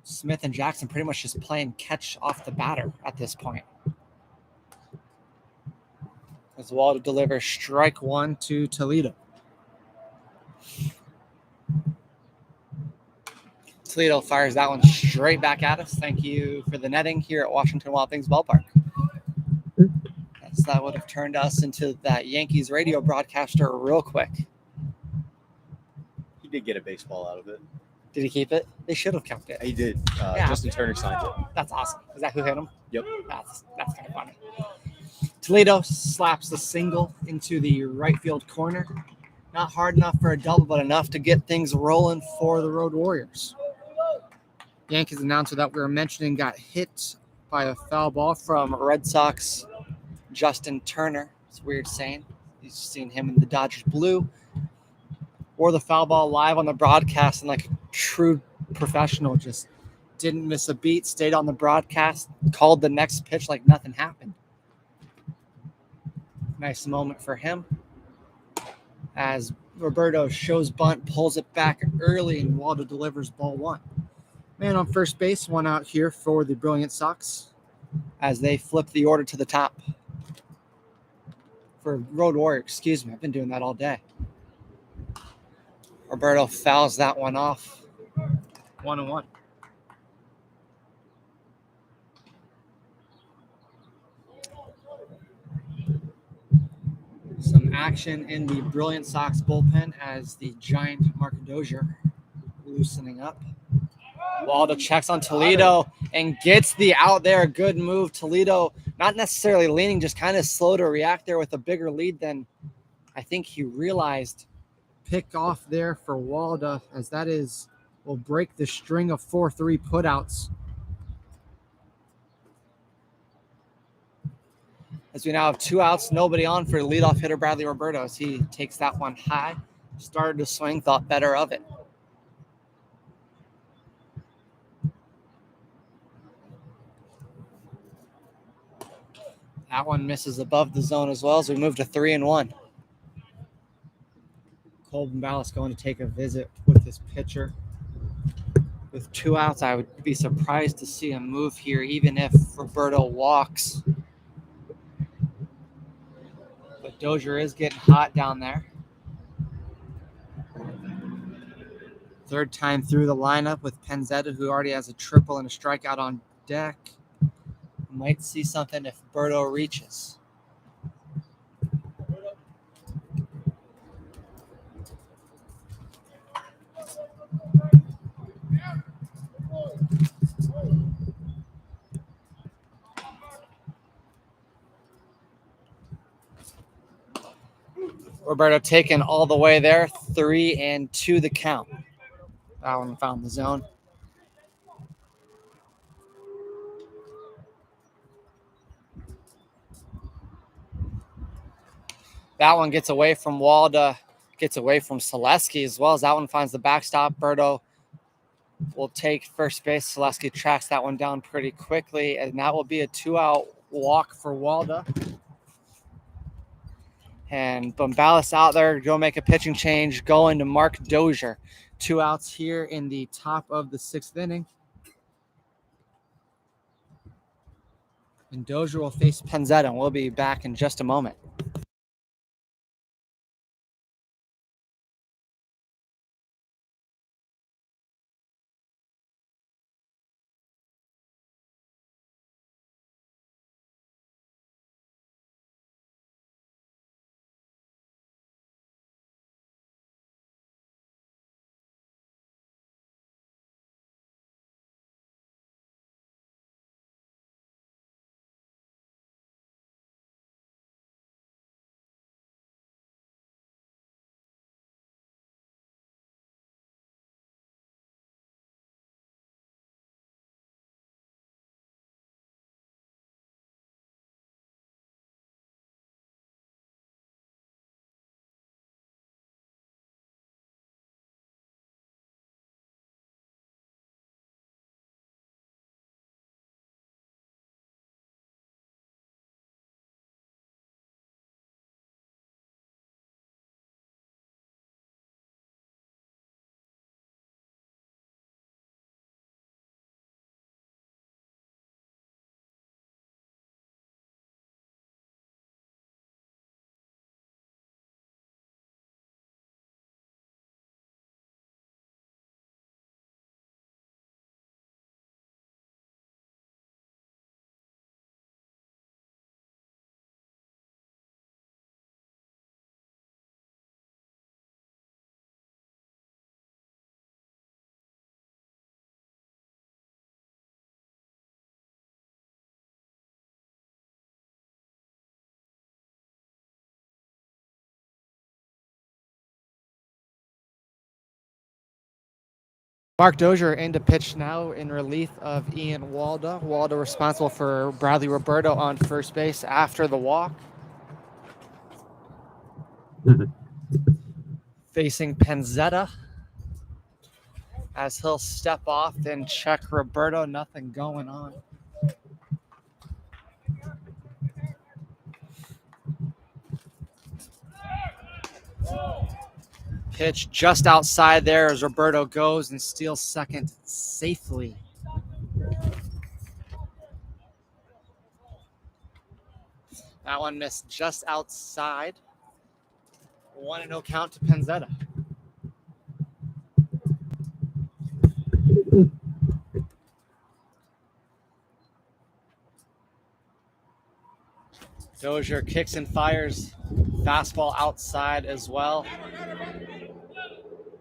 Smith and Jackson pretty much just playing catch off the batter at this point. As Waldo delivers strike one to Toledo. Toledo fires that one straight back at us. Thank you for the netting here at Washington Wild Things Ballpark. That would have turned us into that Yankees radio broadcaster real quick. He did get a baseball out of it. Did he keep it? They should have kept it. He did. Yeah. Justin Turner signed it. That's awesome. Is that who hit him? Yep. That's kind of funny. Toledo slaps the single into the right field corner. Not hard enough for a double, but enough to get things rolling for the Road Warriors. Yankees announcer that we were mentioning got hit by a foul ball from Red Sox Justin Turner. It's weird saying. You've seen him in the Dodgers blue. Or the foul ball live on the broadcast, and like a true professional, just didn't miss a beat, stayed on the broadcast, called the next pitch like nothing happened. Nice moment for him. As Roberto shows bunt, pulls it back early, and Waldo delivers ball one. Man on first base, one out here for the Brilliant Sox as they flip the order to the top. For Road Warrior, excuse me. I've been doing that all day. Roberto fouls that one off. 1-1. Some action in the Brilliant Sox bullpen as the giant Mark Dozier loosening up. Waldo checks on Toledo and gets the out there. Good move. Toledo not necessarily leaning, just kind of slow to react there with a bigger lead than I think he realized. Pick off there for Waldo, as that will break the string of 4-3 putouts. As we now have 2 outs, nobody on for leadoff hitter Bradley Roberto as he takes that one high. Started to swing, thought better of it. That one misses above the zone as well as we move to 3-1. Colton Ballas going to take a visit with his pitcher. With 2 outs, I would be surprised to see him move here, even if Roberto walks. But Dozier is getting hot down there. Third time through the lineup with Penzetta, who already has a triple and a strikeout on deck. Might see something if Roberto reaches. Roberto taken all the way there. 3-2 the count. That one found the zone. That one gets away from Waldo, gets away from Selesky as well as that one finds the backstop. Berto will take first base. Selesky tracks that one down pretty quickly, and that will be a 2-out walk for Waldo. And Bombalis out there, go make a pitching change, going to Mark Dozier. 2 outs here in the top of the 6th inning. And Dozier will face Penzetta, and we'll be back in just a moment. Mark Dozier into pitch now in relief of Ian Waldo. Waldo responsible for Bradley Roberto on first base after the walk. Facing Penzetta as he'll step off and check Roberto. Nothing going on. Pitch just outside there as Roberto goes and steals second safely. That one missed just outside. 1-0 count to Penzetta. Dozier kicks and fires. Fastball outside as well.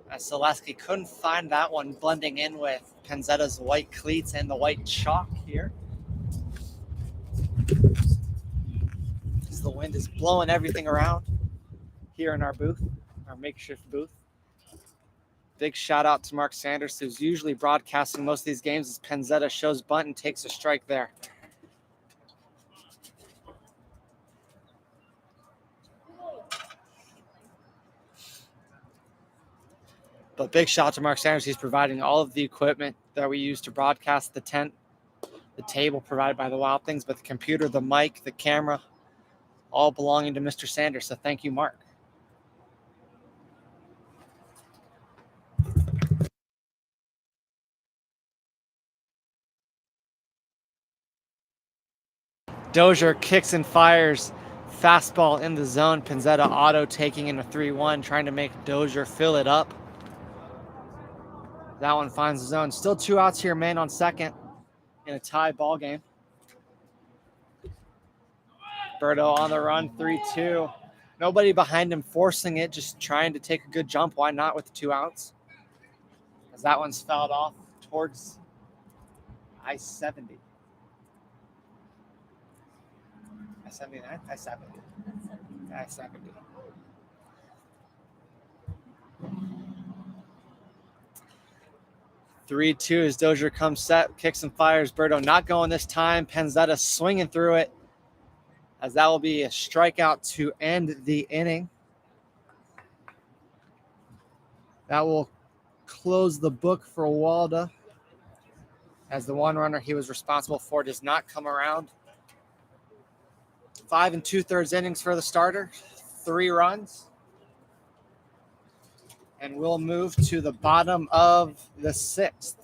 As Selesky couldn't find that one, blending in with Penzetta's white cleats and the white chalk here. As the wind is blowing everything around here in our booth, our makeshift booth. Big shout out to Mark Sanders, who's usually broadcasting most of these games as Penzetta shows bunt and takes a strike there. But big shout out to Mark Sanders. He's providing all of the equipment that we use to broadcast the tent, the table provided by the Wild Things, but the computer, the mic, the camera, all belonging to Mr. Sanders. So thank you, Mark. Dozier kicks and fires. Fastball in the zone. Penzetta auto taking in a 3-1, trying to make Dozier fill it up. That one finds the zone. Still 2 outs here, man on second in a tie ball game. Berto on the run, 3-2. Nobody behind him forcing it, just trying to take a good jump. Why not with the 2 outs? As that one's fouled off towards I-70. I-79? I-70. I-70. Three-two as Dozier comes set, kicks and fires. Berto not going this time. Penzetta swinging through it, as that will be a strikeout to end the inning. That will close the book for Waldo, as the one runner he was responsible for does not come around. 5 2/3 innings for the starter, 3 runs. And we'll move to the bottom of the 6th.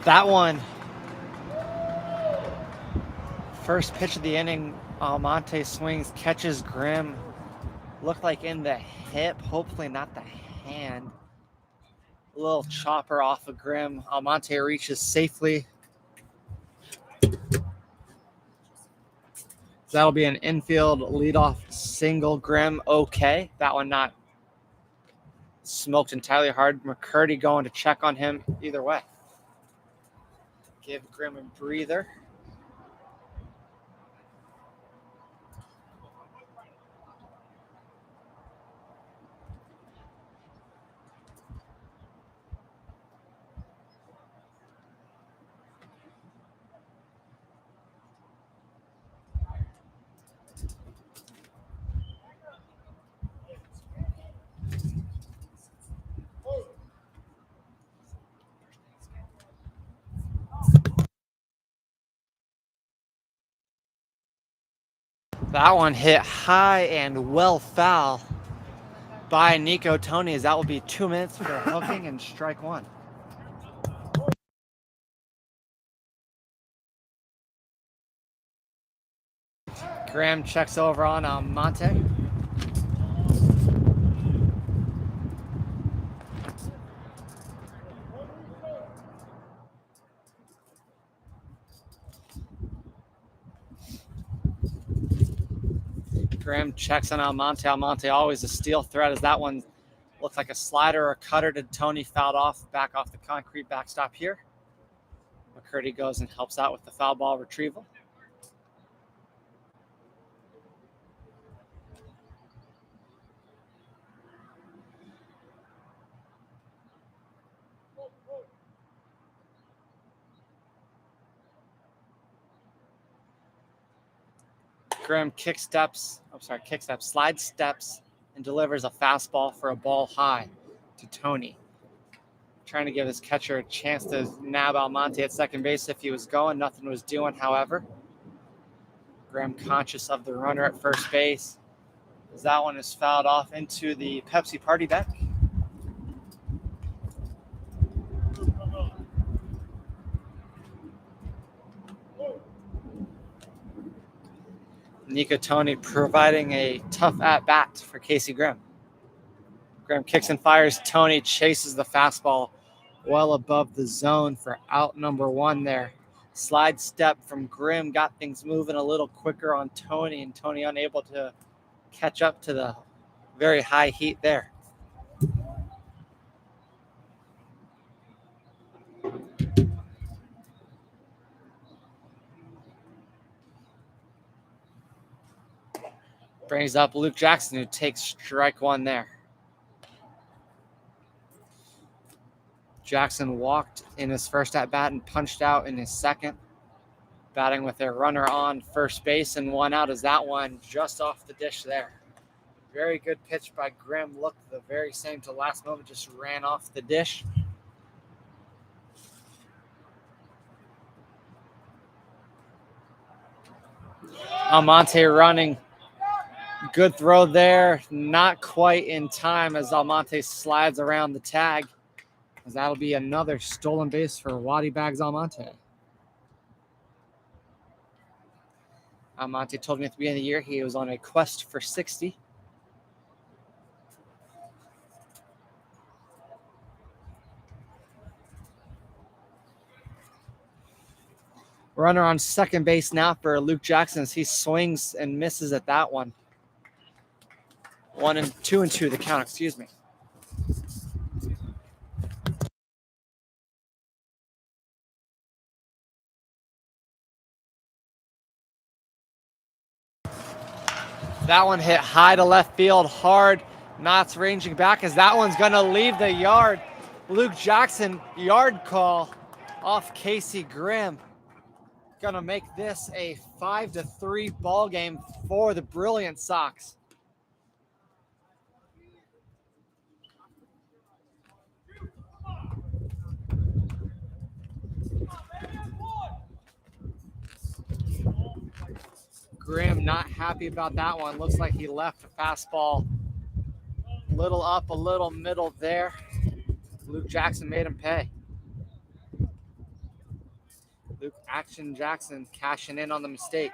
That one, first pitch of the inning, Almonte swings, catches Grimm. Looked like in the hip, hopefully not the hand. A little chopper off of Grimm. Almonte reaches safely. That'll be an infield leadoff single. Grimm, okay. That one not smoked entirely hard. McCurdy going to check on him either way. Give Grimm a breather. That one hit high and well foul by Nico Tony, as that will be 2 minutes for hooking and strike one. Graham checks over on Monte. Graham checks on Almonte. Almonte always a steal threat, as that one looks like a slider or a cutter to Tony, fouled off, back off the concrete backstop here. McCurdy goes and helps out with the foul ball retrieval. Graham slide steps, and delivers a fastball for a ball high to Tony. Trying to give his catcher a chance to nab Almonte at second base if he was going. Nothing was doing, however. Graham conscious of the runner at first base, as that one is fouled off into the Pepsi party deck. Nico Tony providing a tough at-bat for Casey Grimm. Grimm kicks and fires. Tony chases the fastball well above the zone for out number one there. Slide step from Grimm got things moving a little quicker on Tony, and Tony unable to catch up to the very high heat there. Brings up Luke Jackson, who takes strike one there. Jackson walked in his first at-bat and punched out in his second. Batting with a runner on first base and one out, as that one just off the dish there. Very good pitch by Grimm. Looked the very same to last moment, just ran off the dish. Almonte running. Good throw there. Not quite in time as Almonte slides around the tag, as that'll be another stolen base for Waddy Bags Almonte. Almonte told me at the beginning of the year he was on a quest for 60. Runner on second base now for Luke Jackson as he swings and misses at that one. 2-2 the count, excuse me. That one hit high to left field, hard. Knott's ranging back as that one's going to leave the yard. Luke Jackson, yard call off Casey Grimm. Going to make this a 5-3 ball game for the Brilliant Sox. Grimm not happy about that one. Looks like he left a fastball a little up, a little middle there. Luke Jackson made him pay. Luke Action Jackson cashing in on the mistake.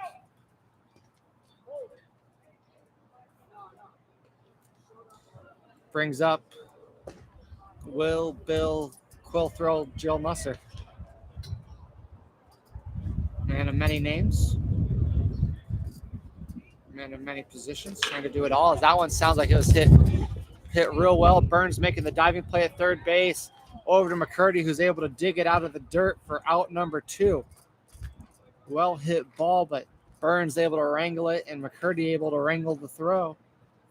Brings up Bill Quilthrow, Jill Musser. Man of many names. man in many positions, trying to do it all. As that one sounds like it was hit real well. Burns making the diving play at third base. Over to McCurdy, who's able to dig it out of the dirt for out number 2. Well hit ball, but Burns able to wrangle it, and McCurdy able to wrangle the throw.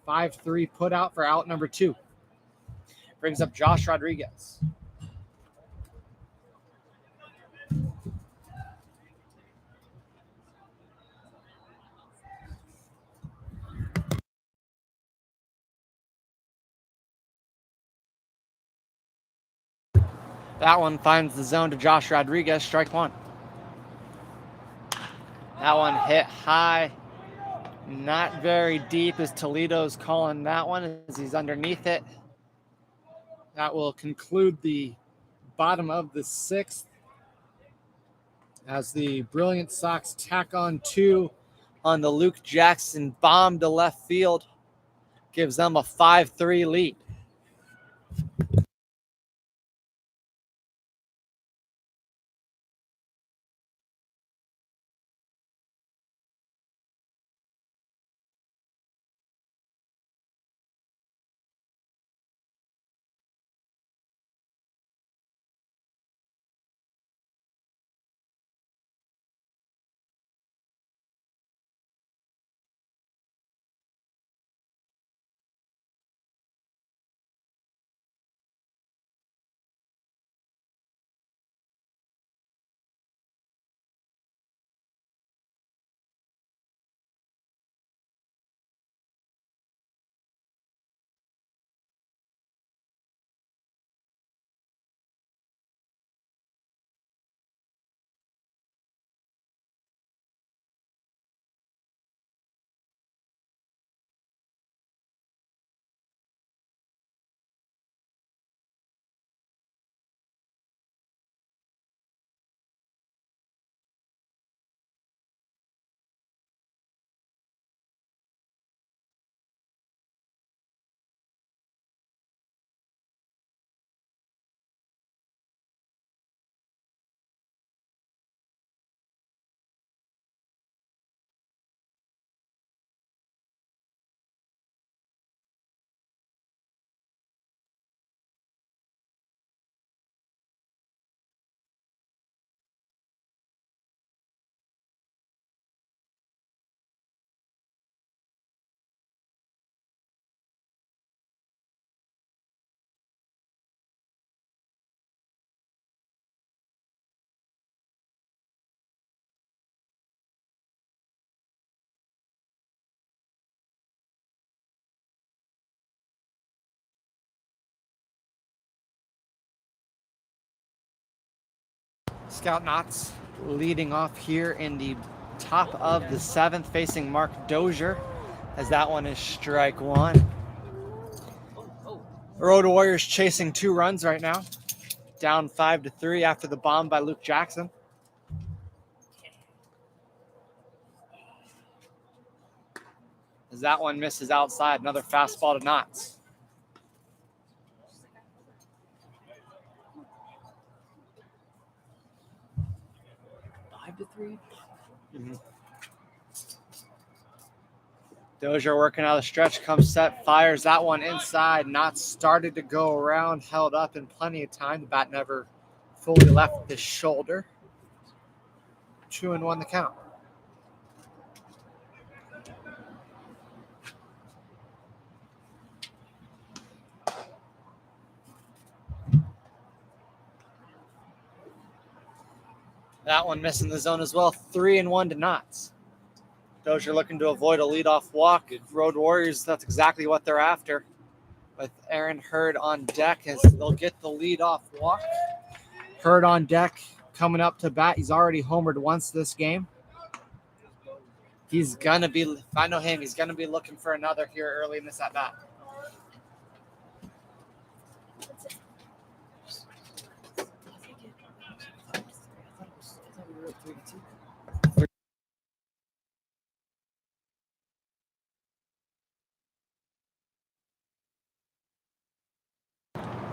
5-3 put out for out number 2. Brings up Josh Rodriguez. That one finds the zone to Josh Rodriguez, strike 1. That one hit high, not very deep as Toledo's calling that one as he's underneath it. That will conclude the bottom of the 6th as the Brilliant Sox tack on 2 on the Luke Jackson bomb to left field. Gives them a 5-3 lead. Scout Knots leading off here in the top of the 7th, facing Mark Dozier, as that one is strike 1. Road Warriors chasing 2 runs right now, down 5-3 after the bomb by Luke Jackson. As that one misses outside, another fastball to Knots. Dozier working out of the stretch, comes set, fires that one inside. Knots started to go around, held up in plenty of time. The bat never fully left the shoulder. 2-1 the count. That one missing the zone as well. 3-1 to Knots. Dozier looking to avoid a leadoff walk. Road Warriors, that's exactly what they're after. With Aaron Hurd on deck, as they'll get the leadoff walk. Hurd on deck, coming up to bat. He's already homered once this game. He's gonna be, if I know him, he's gonna be looking for another here early in this at bat.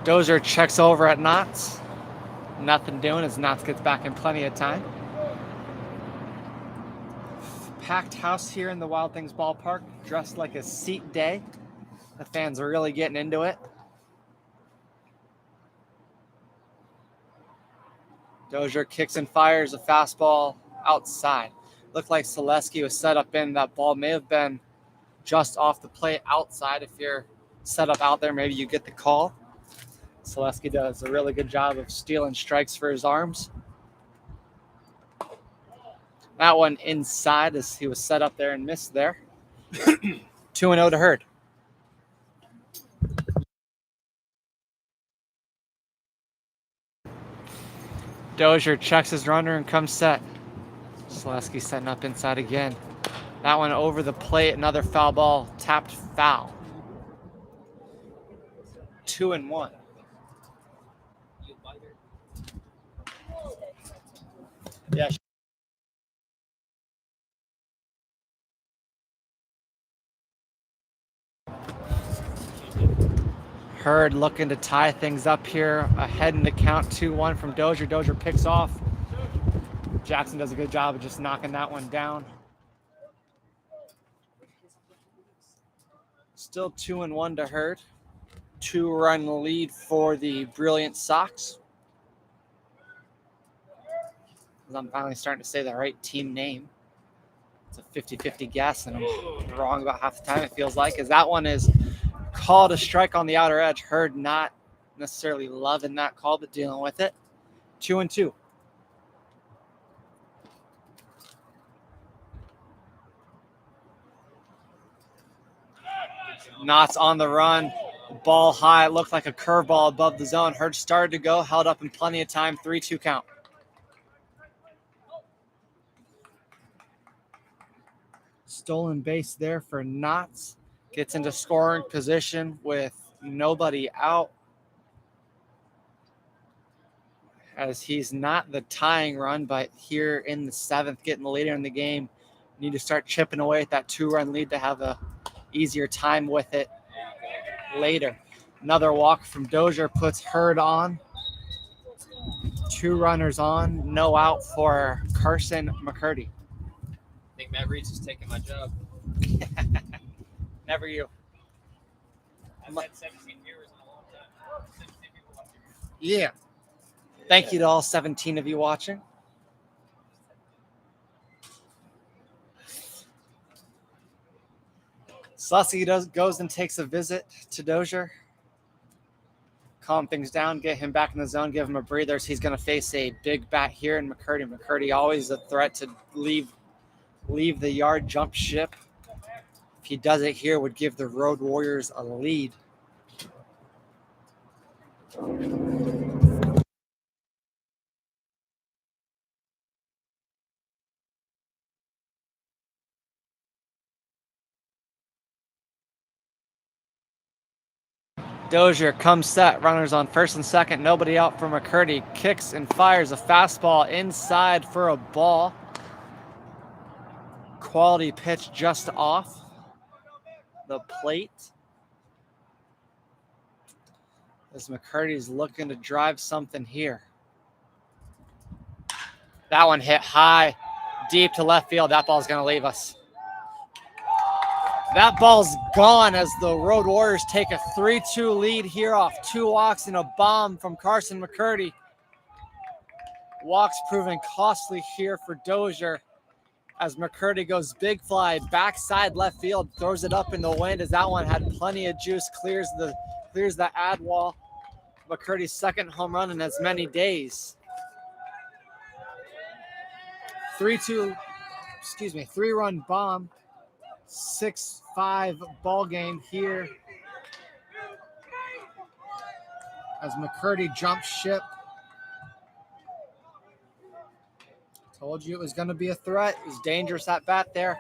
Dozier checks over at Knots. Nothing doing as Knots gets back in plenty of time. Packed house here in the Wild Things ballpark, dressed like a seat day. The fans are really getting into it. Dozier kicks and fires a fastball outside. Looked like Selesky was set up in. That ball may have been just off the plate outside. If you're set up out there, maybe you get the call. Selesky does a really good job of stealing strikes for his arms. That one inside as he was set up there and missed there. 2-0 to Hurd. Dozier checks his runner and comes set. Selesky setting up inside again. That one over the plate, another foul ball, tapped foul. 2-1. Yeah. Hurd looking to tie things up here. Ahead in the count, 2-1 from Dozier. Dozier picks off. Jackson does a good job of just knocking that one down. Still 2-1 to Hurd. 2-run lead for the Brilliance Sox. I'm finally starting to say the right team name. It's a 50-50 guess, and I'm wrong about half the time, it feels like, as that one is called a strike on the outer edge. Hurd not necessarily loving that call, but dealing with it. 2-2. Knott's on the run. Ball high. Looked like a curveball above the zone. Hurd started to go. Held up in plenty of time. 3-2 count. Stolen base there for Knott's. Gets into scoring position with nobody out. As he's not the tying run, but here in the 7th, getting later in the game, need to start chipping away at that 2-run lead to have a easier time with it later. Another walk from Dozier puts Hurd on. 2 runners on, no out for Carson McCurdy. I think Matt Reed's is taking my job. Never you. I've had 17 viewers in a long time. 17 people watching. Yeah. Thank you to all 17 of you watching. Selesky goes and takes a visit to Dozier. Calm things down, get him back in the zone, give him a breather. As he's going to face a big bat here in McCurdy. McCurdy always a threat to leave the yard, jump ship. If he does it here, would give the Road Warriors a lead. Dozier comes set, runners on first and second, nobody out for McCurdy. Kicks and fires a fastball inside for a ball. Quality pitch just off the plate. As McCurdy's looking to drive something here. That one hit high, deep to left field. That ball's going to leave us. That ball's gone as the Road Warriors take a 3-2 lead here off 2 walks and a bomb from Carson McCurdy. Walks proving costly here for Dozier as McCurdy goes big fly, backside left field, throws it up in the wind as that one had plenty of juice, clears the ad wall. McCurdy's second home run in as many days. 3-run bomb. 6-5 ball game here as McCurdy jumps ship. Told you it was going to be a threat. It was dangerous at bat there.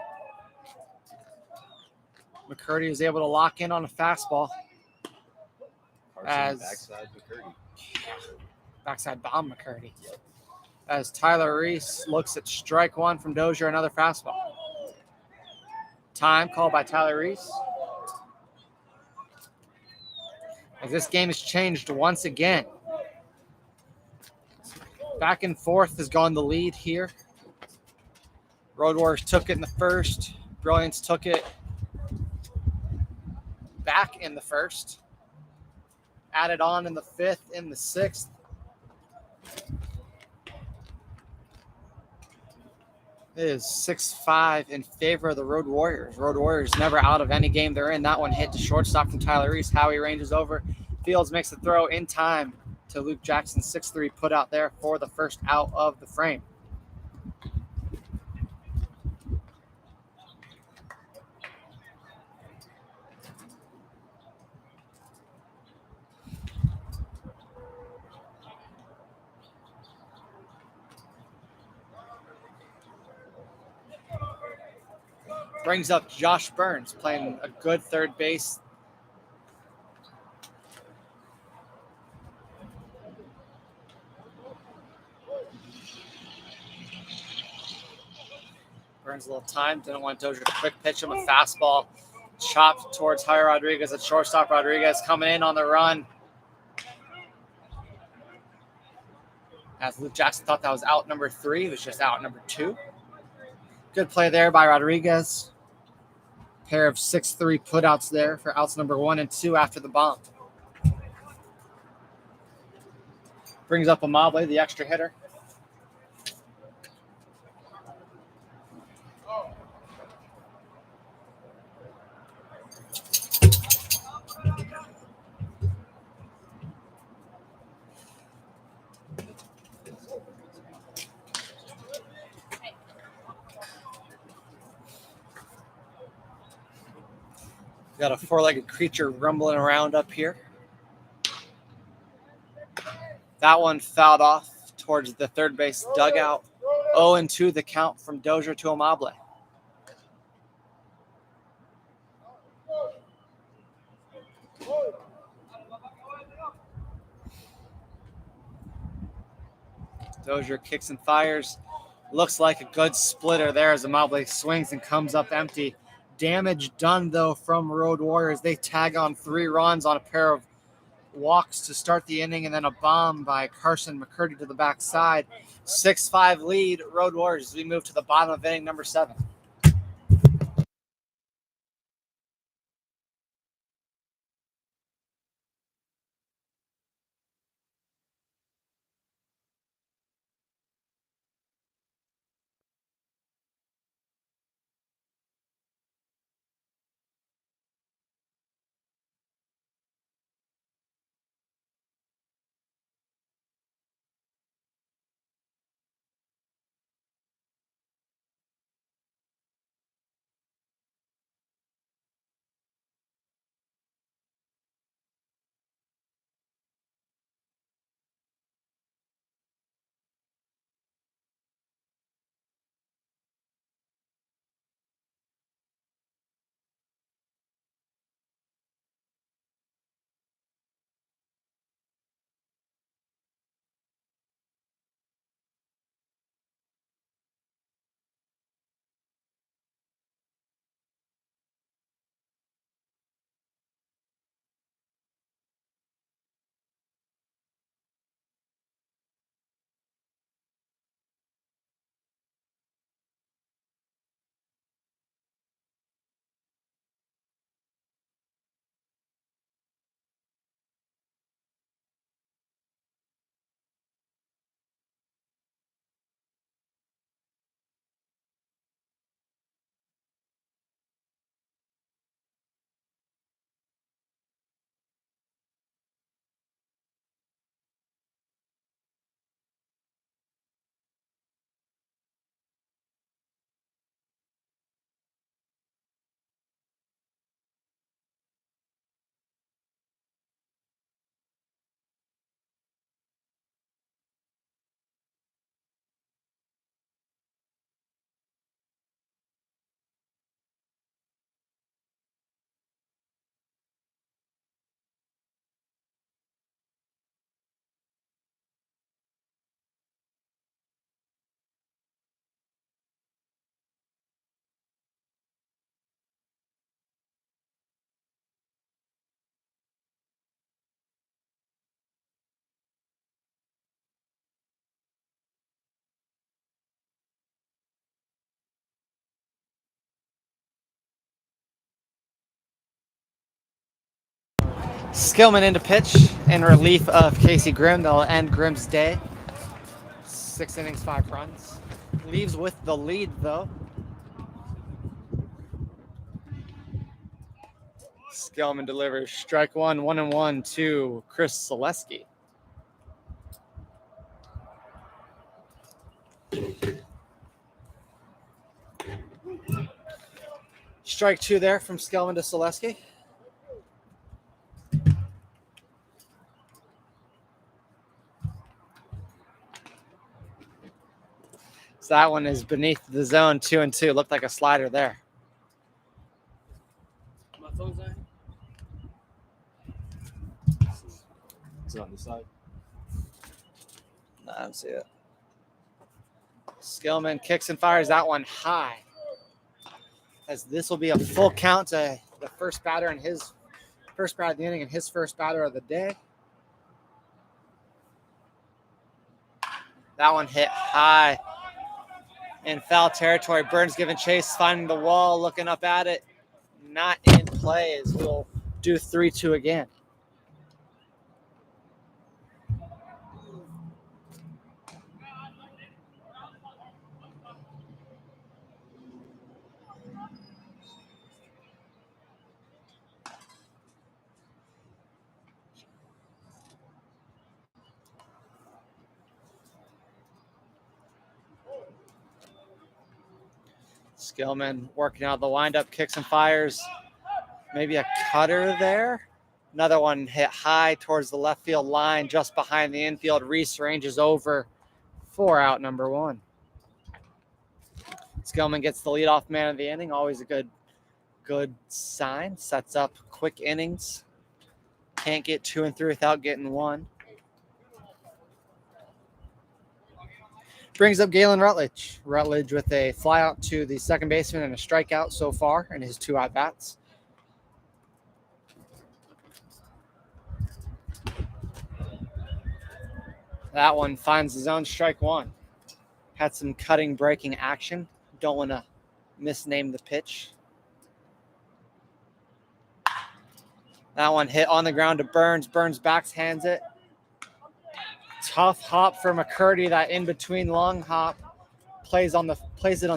McCurdy was able to lock in on a fastball. Carson, backside McCurdy. Backside bomb McCurdy. Yep. As Tyler Reese looks at strike one from Dozier, another fastball. Time called by Tyler Reese. As this game has changed once again. Back and forth has gone the lead here. Road Warriors took it in the first. Brilliance took it back in the first. Added on in the fifth, in the sixth. It is 6-5 in favor of the Road Warriors. Road Warriors never out of any game they're in. That one hit to shortstop from Tyler Reese. Howie ranges over. Fields makes the throw in time to Luke Jackson. 6-3 put out there for the first out of the frame. Brings up Josh Burns playing a good third base. Burns a little time. Didn't want Dozier to quick pitch him a fastball. Chopped towards Jair Rodriguez at shortstop. Rodriguez coming in on the run. As Luke Jackson thought that was out number 3. It was just out number 2. Good play there by Rodriguez. Pair of 6-3 putouts there for outs number 1 and 2 after the bomb. Brings up Amable, the extra hitter. Got a 4-legged creature rumbling around up here. That one fouled off towards the third base dugout. 0-2 the count from Dozier to Amable. Dozier kicks and fires. Looks like a good splitter there as Amable swings and comes up empty. Damage done, though, from Road Warriors. They tag on 3 runs on a pair of walks to start the inning, and then a bomb by Carson McCurdy to the backside. 6-5 lead, Road Warriors, as we move to the bottom of inning number 7. Skillman into pitch in relief of Casey Grimm. They'll end Grimm's day. 6 innings, 5 runs. Leaves with the lead, though. Skillman delivers strike 1, 1-1 to Chris Selesky. Strike 2 there from Skillman to Selesky. So that one is beneath the zone, 2-2. Looked like a slider there. My phone's on. Is it on this side? No, I don't see it. Skillman kicks and fires that one high. As this will be a full count to the first batter in his first batter of the inning and his first batter of the day. That one hit high in foul territory. Burns giving chase, finding the wall, looking up at it. Not in play as we'll do 3-2 again. Skillman working out the windup, kicks and fires. Maybe a cutter there. Another one hit high towards the left field line, just behind the infield. Reese ranges over for out number 1. Skillman gets the leadoff man of the inning. Always a good sign. Sets up quick innings. Can't get 2 and 3 without getting 1. Brings up Galen Rutledge. Rutledge with a flyout to the second baseman and a strikeout so far in his 2 at-bats. That one finds the zone, strike 1. Had some cutting, breaking action. Don't want to misname the pitch. That one hit on the ground to Burns. Burns backhands it. Tough hop for McCurdy. That in between long hop plays it on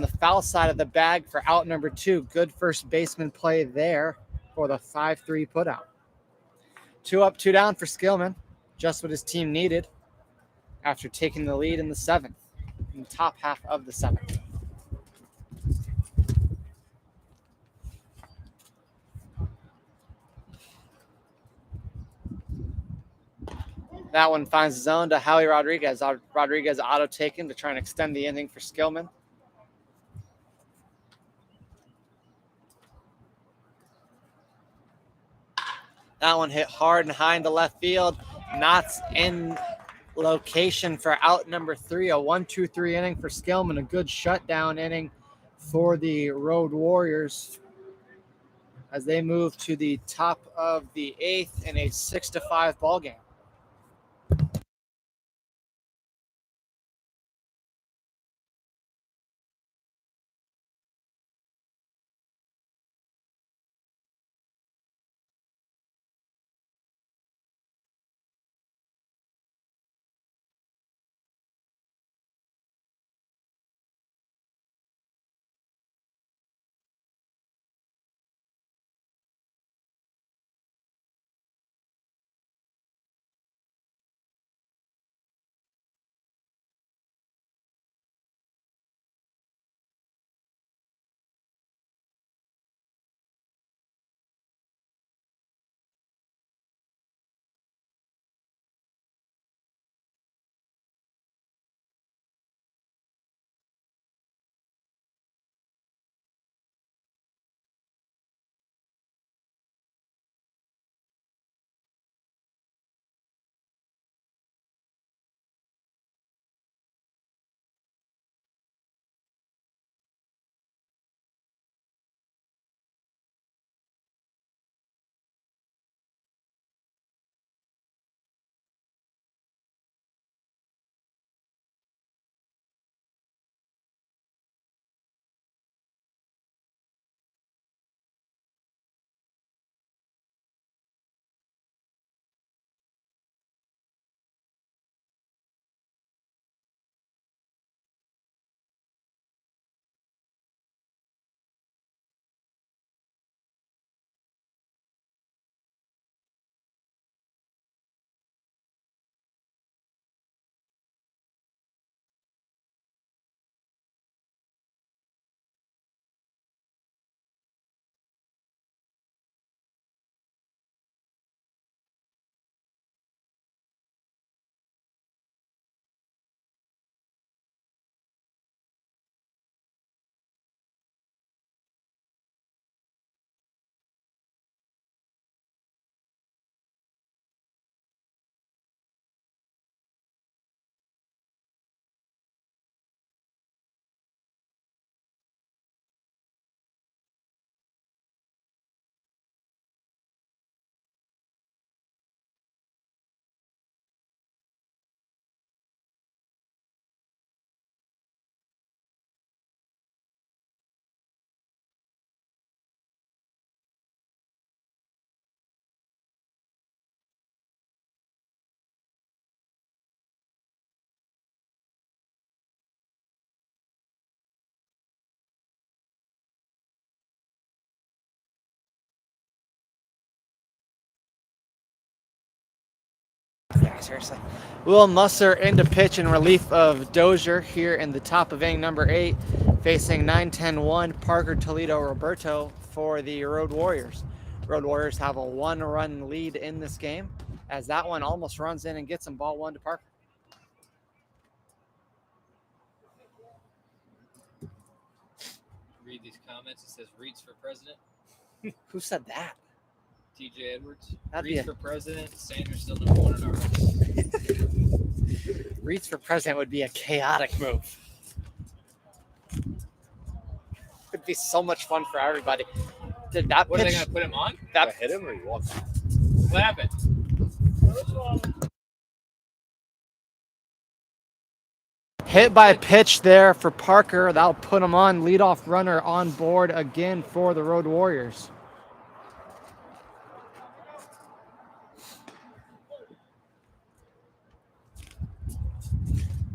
the foul side of the bag for out number 2. Good first baseman play there for the 5-3 putout. 2 up, 2 down for Skillman. Just what his team needed after taking the lead in the 7th, in the top half of the 7th. That one finds the zone to Howie Rodriguez. Rodriguez auto taken to try and extend the inning for Skillman. That one hit hard and high into left field. Knott's in location for out number 3. A 1-2-3 inning for Skillman. A good shutdown inning for the Road Warriors as they move to the top of the 8th in a 6-5 ball game. seriously. Will Musser into pitch in relief of Dozier here in the top of inning number 8, facing 9-10-1 Parker Toledo Roberto for the Road Warriors. Road Warriors have a 1-run lead in this game, as that one almost runs in and gets them ball 1 to Parker. Read these comments. It says Reeds for president. Who said that? TJ Edwards. That'd Reeds be for president. Sanders still number 1 in our race. Reeds for president would be a chaotic move. It'd be so much fun for everybody. Did that What are they pitch? going to put him on? That I hit him or he walked? What happened? hit by pitch there for Parker. That'll put him on leadoff runner on board again for the Road Warriors.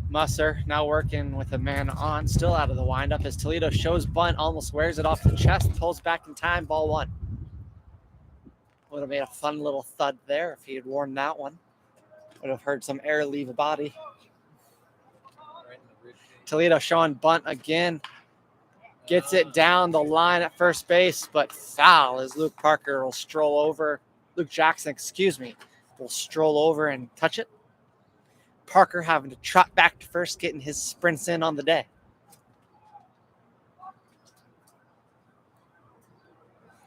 Musser now working with a man on, still out of the windup as Toledo shows bunt, almost wears it off the chest, pulls back in time, ball 1. Would have made a fun little thud there if he had worn that one. Would have heard some air leave a body. Toledo showing bunt again. Gets it down the line at first base, but foul as Luke Jackson, will stroll over and touch it. Parker having to trot back to first, getting his sprints in on the day.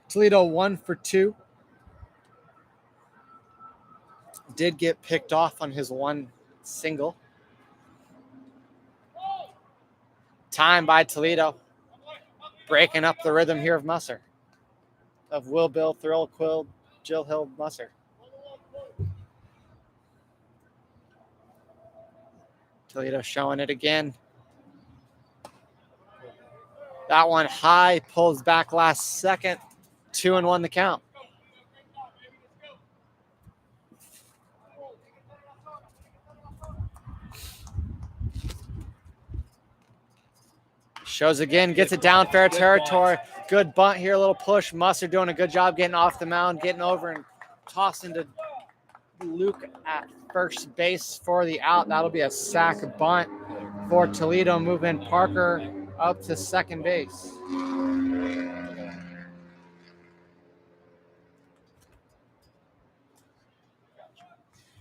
Toledo 1 for 2. Did get picked off on his one single. Time by Toledo. Breaking up the rhythm here of Musser. Of Will Bill, Thrill, Quill, Jill Hill, Musser. Toledo showing it again. That one high, pulls back last second. 2-1 the count. Shows again, gets it down fair territory. Good bunt here, a little push. Musser doing a good job getting off the mound, getting over and tossing to Luke at first base for the out. That'll be a sack bunt for Toledo, moving Parker up to second base.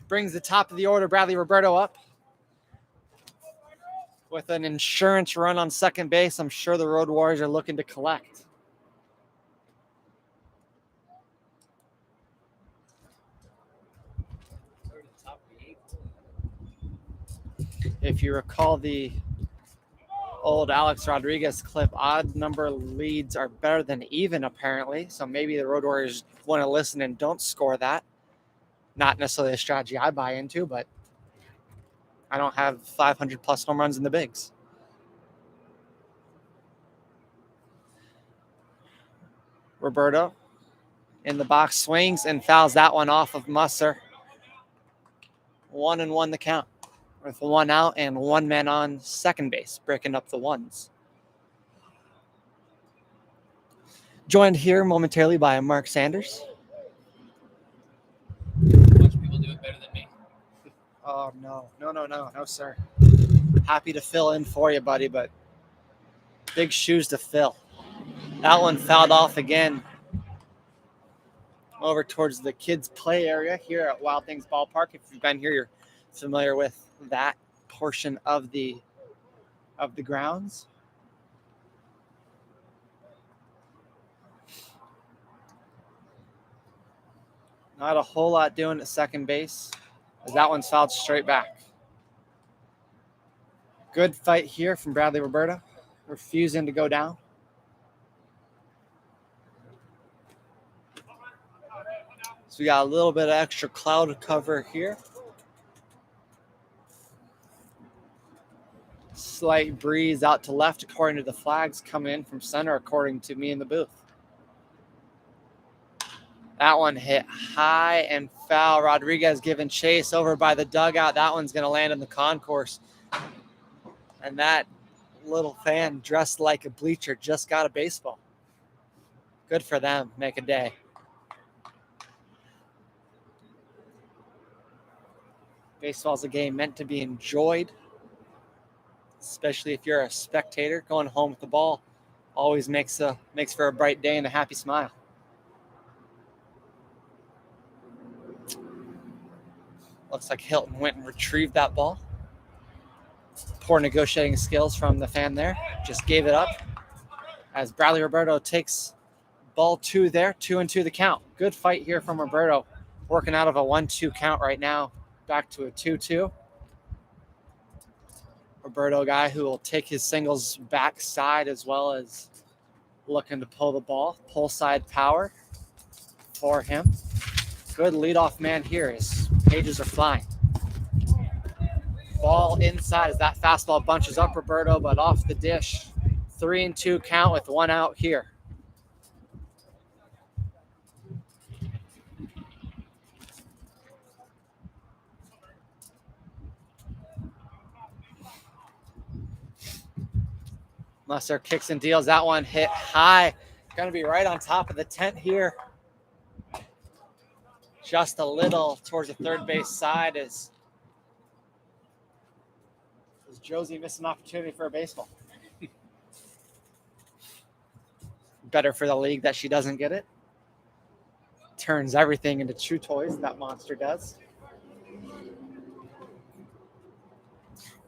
Brings the top of the order, Bradley Roberto, up with an insurance run on second base. I'm sure the Road Warriors are looking to collect. If you recall the old Alex Rodriguez clip, odd number leads are better than even, apparently. So maybe the Road Warriors want to listen and don't score that. Not necessarily a strategy I buy into, but I don't have 500 plus home runs in the bigs. Roberto in the box, swings and fouls that one off of Musser. 1-1 the count, with 1 out and 1 man on second base, breaking up the ones. Joined here momentarily by Mark Sanders. Bunch of people do it better than me. Oh, no, sir. Happy to fill in for you, buddy, but big shoes to fill. That one fouled off again over towards the kids' play area here at Wild Things Ballpark. If you've been here, you're familiar with that portion of the grounds. Not a whole lot doing at second base, as that one's fouled straight back. Good fight here from Bradley Roberto, refusing to go down. So we got a little bit of extra cloud cover here. Slight breeze out to left according to the flags, coming in from center according to me in the booth. That one hit high and foul. Rodriguez giving chase over by the dugout. That one's going to land in the concourse. And that little fan dressed like a bleacher just got a baseball. Good for them. Make a day. Baseball's a game meant to be enjoyed, especially if you're a spectator. Going home with the ball always makes for a bright day and a happy smile. Looks like Hilton went and retrieved that ball. Poor negotiating skills from the fan there. Just gave it up as Bradley Roberto takes ball 2 there. 2-2 the count. Good fight here from Roberto. Working out of a 1-2 count right now. Back to a 2-2. Roberto guy who will take his singles backside as well as looking to pull the ball. Pull side power for him. Good leadoff man here. His pages are flying. Ball inside as that fastball bunches up Roberto, but off the dish. 3-2 count with 1 out here. Musser kicks and deals. That one hit high. Going to be right on top of the tent here. Just a little towards the third base side as Josie missed an opportunity for a baseball. Better for the league that she doesn't get it. Turns everything into chew toys, that monster does.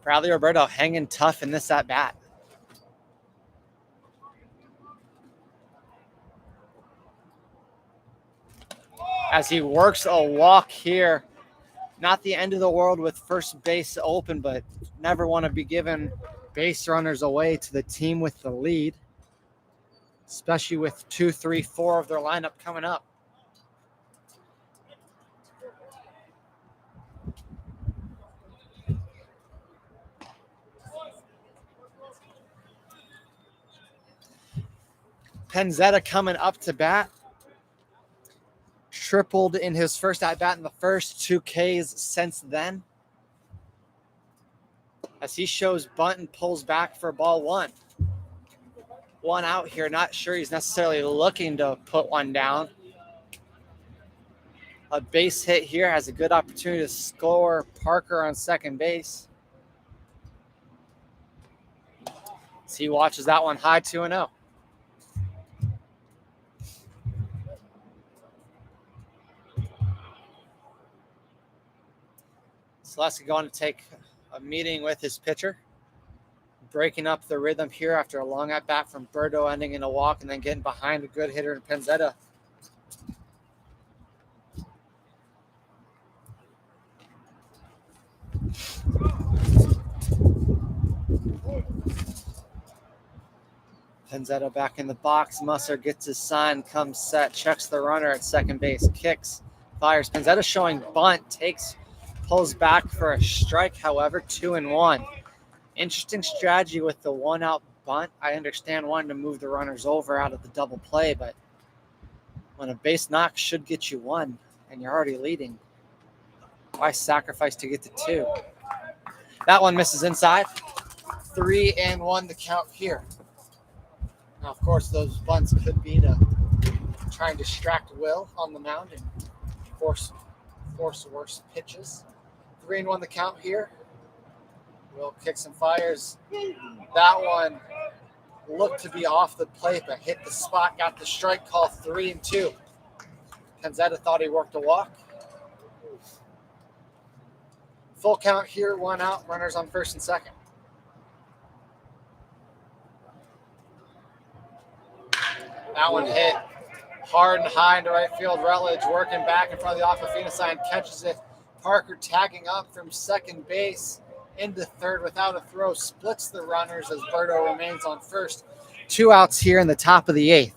Bradley Roberto hanging tough in this at-bat. As he works a walk here. Not the end of the world with first base open, but never want to be giving base runners away to the team with the lead, especially with 2, 3, 4 of their lineup coming up. Penzetta coming up to bat. Tripled in his first at-bat in the first 2 Ks since then. As he shows bunt and pulls back for ball 1. 1 out here. Not sure he's necessarily looking to put one down. A base hit here has a good opportunity to score Parker on second base. As he watches that one high 2-0. Selesky going to take a meeting with his pitcher. Breaking up the rhythm here after a long at-bat from Berto ending in a walk and then getting behind a good hitter in Penzetta. Penzetta back in the box. Musser gets his sign, comes set, checks the runner at second base, kicks, fires. Penzetta showing bunt, pulls back for a strike, however, 2-1. Interesting strategy with the 1-out bunt. I understand wanting to move the runners over out of the double play, but when a base knock should get you 1 and you're already leading, why sacrifice to get to 2? That one misses inside. 3-1 the count here. Now, of course, those bunts could be to try and distract Will on the mound and force worse pitches. 3-1 the count here. Will kicks and fires. That one looked to be off the plate, but hit the spot, got the strike call. 3-2. Penzetta thought he worked a walk. Full count here, 1 out, runners on first and second. That one hit hard and high into right field. Rutledge working back in front of the Aquafina sign, catches it. Parker tagging up from second base into third without a throw, splits the runners as Berto remains on first. 2 outs here in the top of the 8th.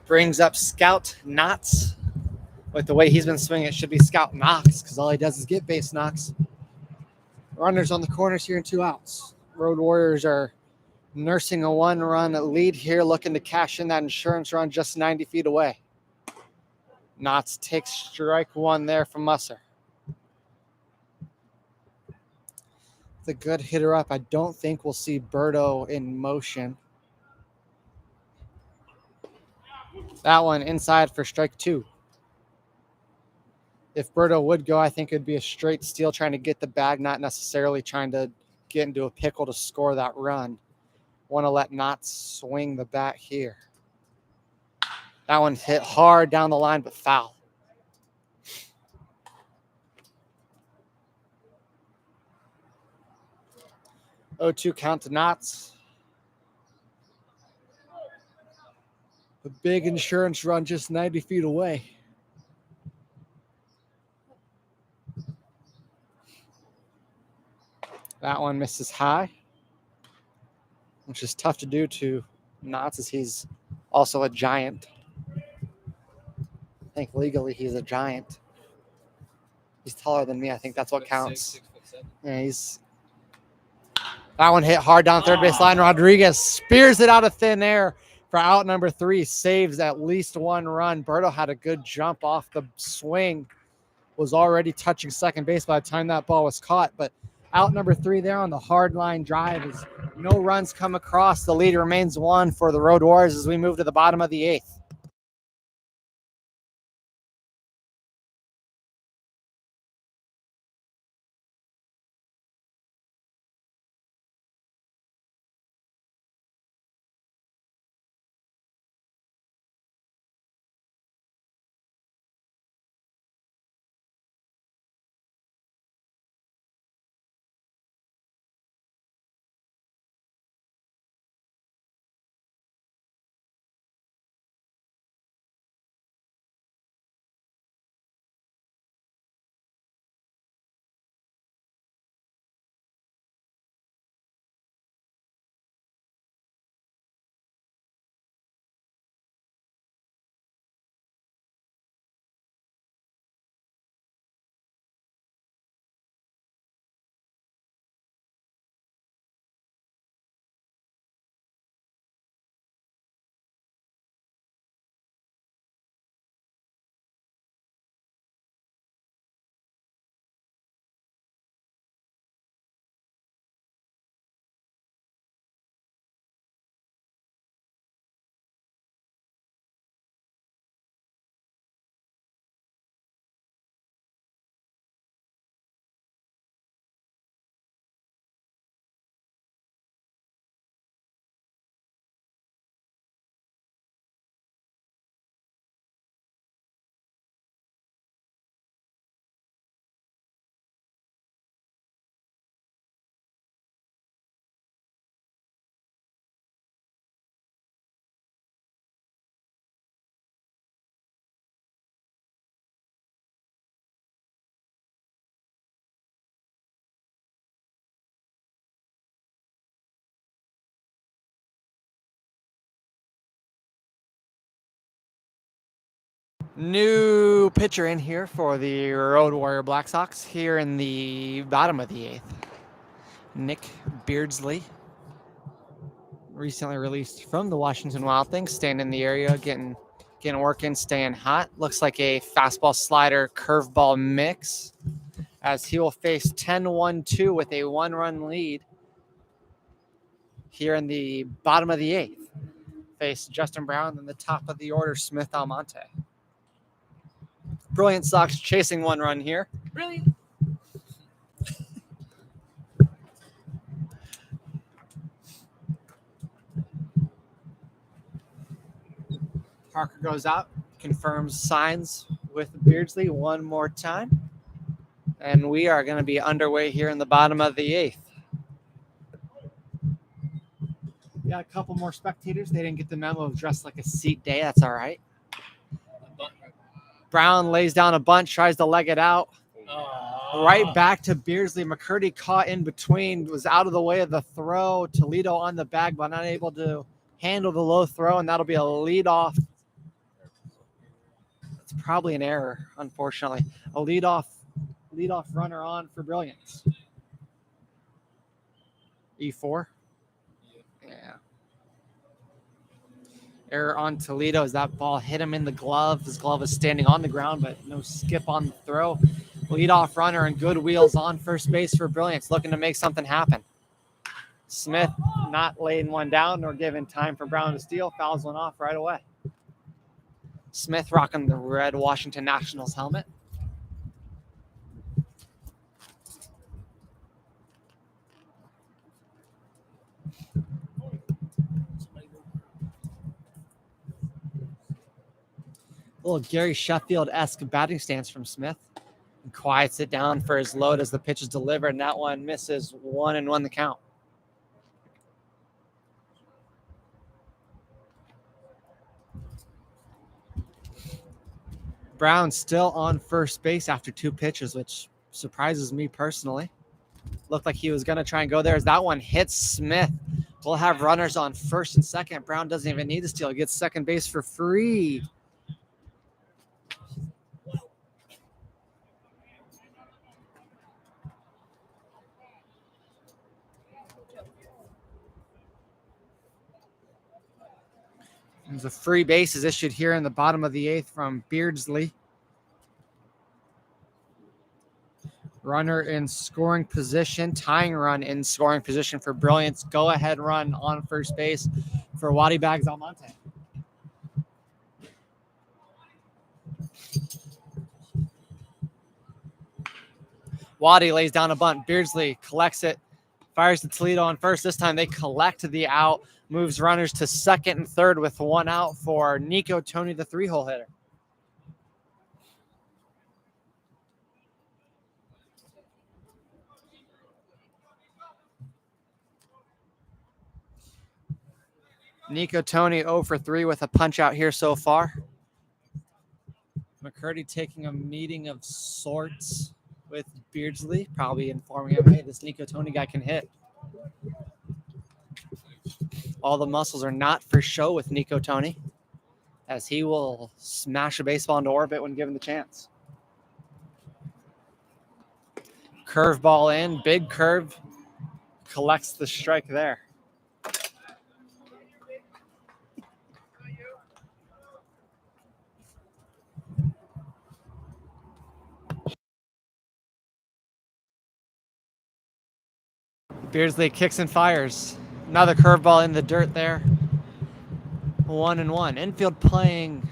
Brings up Scout Knotts. With the way he's been swinging, it should be Scout Knocks because all he does is get base knocks. Runners on the corners here and 2 outs. Road Warriors are nursing a 1-run lead here, looking to cash in that insurance run just 90 feet away. Knotts takes strike 1 there from Musser. It's a good hitter up. I don't think we'll see Berto in motion. That one inside for strike 2. If Berto would go, I think it'd be a straight steal trying to get the bag, not necessarily trying to get into a pickle to score that run. Want to let Knotts swing the bat here. That one hit hard down the line, but foul. 0-2 count to Knotts. A big insurance run just 90 feet away. That one misses high, which is tough to do to Knotts as he's also a giant. I think legally he's a giant. He's taller than me. I think that's what counts. 6'7". Yeah, that one hit hard down third base line. Rodriguez spears it out of thin air for out number 3. Saves at least one run. Berto had a good jump off the swing. Was already touching second base by the time that ball was caught. But out number 3 there on the hard line drive is no runs come across. The lead remains 1 for the Road Warriors as we move to the bottom of the 8th. New pitcher in here for the Road Warrior Black Sox here in the bottom of the 8th. Nick Beardsley, recently released from the Washington Wild Things, staying in the area, getting work in, staying hot. Looks like a fastball slider curveball mix as he will face 10-1-2 with a 1-run lead here in the bottom of the 8th. Face Justin Brown in the top of the order, Smith Almonte. Brilliant Sox chasing 1 run here. Brilliant. Parker goes out, confirms signs with Beardsley one more time. And we are going to be underway here in the bottom of the 8th. Got a couple more spectators. They didn't get the memo of dressed like a seat day. That's all right. Brown lays down a bunt, tries to leg it out. Right back to Beardsley. McCurdy caught in between, was out of the way of the throw. Toledo on the bag, but not able to handle the low throw, and that'll be a leadoff. It's probably an error, unfortunately. A leadoff runner on for Brilliance. E4? Yeah. Error on Toledo as that ball hit him in the glove. His glove is standing on the ground, but no skip on the throw. Leadoff runner and good wheels on first base for Brilliance, looking to make something happen. Smith not laying one down nor giving time for Brown to steal. Fouls one off right away. Smith rocking the red Washington Nationals helmet. A little Gary Sheffield-esque batting stance from Smith. And quiets it down for his load as the pitch is delivered, and that one misses 1-1 the count. Brown still on first base after 2 pitches, which surprises me personally. Looked like he was going to try and go there as that one hits Smith. We'll have runners on first and second. Brown doesn't even need the steal. He gets second base for free. There's a free base is issued here in the bottom of the 8th from Beardsley. Runner in scoring position, tying run in scoring position for Brilliance. Go ahead run on first base for Waddy Bags Almonte. Waddy lays down a bunt. Beardsley collects it, fires to Toledo on first. This time they collect the out, moves runners to second and third with 1 out for Nico Tony, the 3-hole hitter. Nico Tony 0 for 3 with a punch out here so far. McCurdy taking a meeting of sorts with Beardsley, probably informing him, hey, this Nico Tony guy can hit. All the muscles are not for show with Nico Tony, as he will smash a baseball into orbit when given the chance. Curveball in, big curve, collects the strike there. Beardsley kicks and fires. Another curveball in the dirt there. 1-1. Infield playing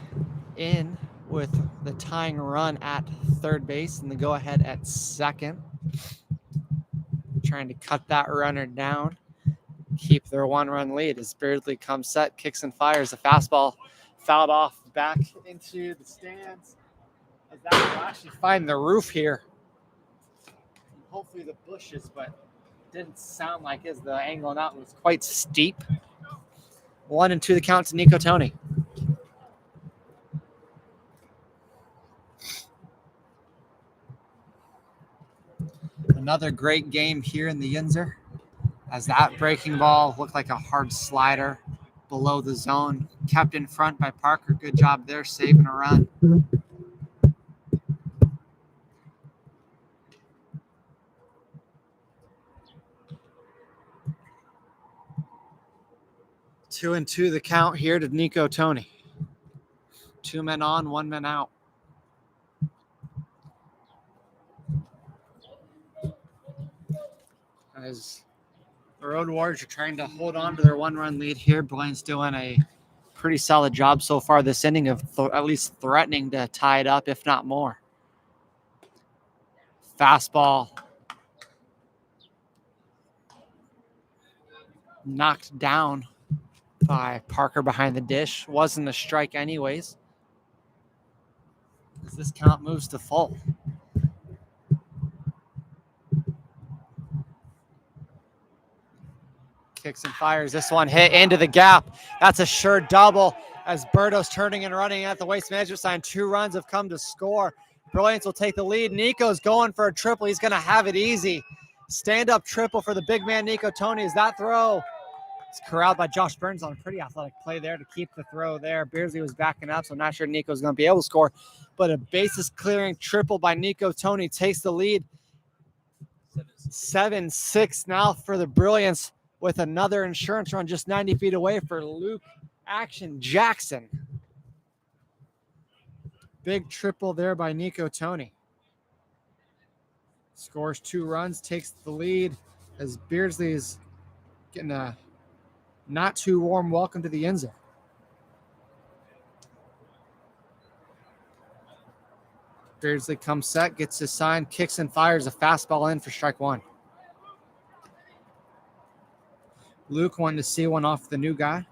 in with the tying run at third base and the go-ahead at second. Trying to cut that runner down. Keep their 1-run lead as Beardsley comes set, kicks and fires. A fastball fouled off back into the stands. As that will actually find the roof here. And hopefully the bushes, but didn't sound like as the angle out was quite steep. 1-2 the count to Nico Tony. Another great game here in the Yinzer, as that breaking ball looked like a hard slider below the zone. Kept in front by Parker. Good job there, saving a run. Two and two the count here to Nico Tony. 2 men on, 1 man out. As the Road Warriors are trying to hold on to their 1-run lead here, Blaine's doing a pretty solid job so far this inning of at least threatening to tie it up, if not more. Fastball knocked down by Parker behind the dish. Wasn't a strike anyways, as this count moves to full. Kicks and fires. This one hit into the gap. That's a sure double as Berto's turning and running at the Waste Management sign. 2 runs have come to score. Brilliance will take the lead. Nico's going for a triple. He's going to have it easy. Stand-up triple for the big man Nico Tony. Is that throw? It's corralled by Josh Burns on a pretty athletic play there to keep the throw there. Beardsley was backing up, so I'm not sure Nico's going to be able to score. But a bases-clearing triple by Nico Tony takes the lead. 7-6 now for the Brilliance, with another insurance run just 90 feet away for Luke Action Jackson. Big triple there by Nico Tony. Scores 2 runs, takes the lead as Beardsley is getting a not too warm welcome to the Yinzer. Beardsley comes set, gets his sign, kicks and fires a fastball in for strike 1. Luke wanting to see one off the new guy.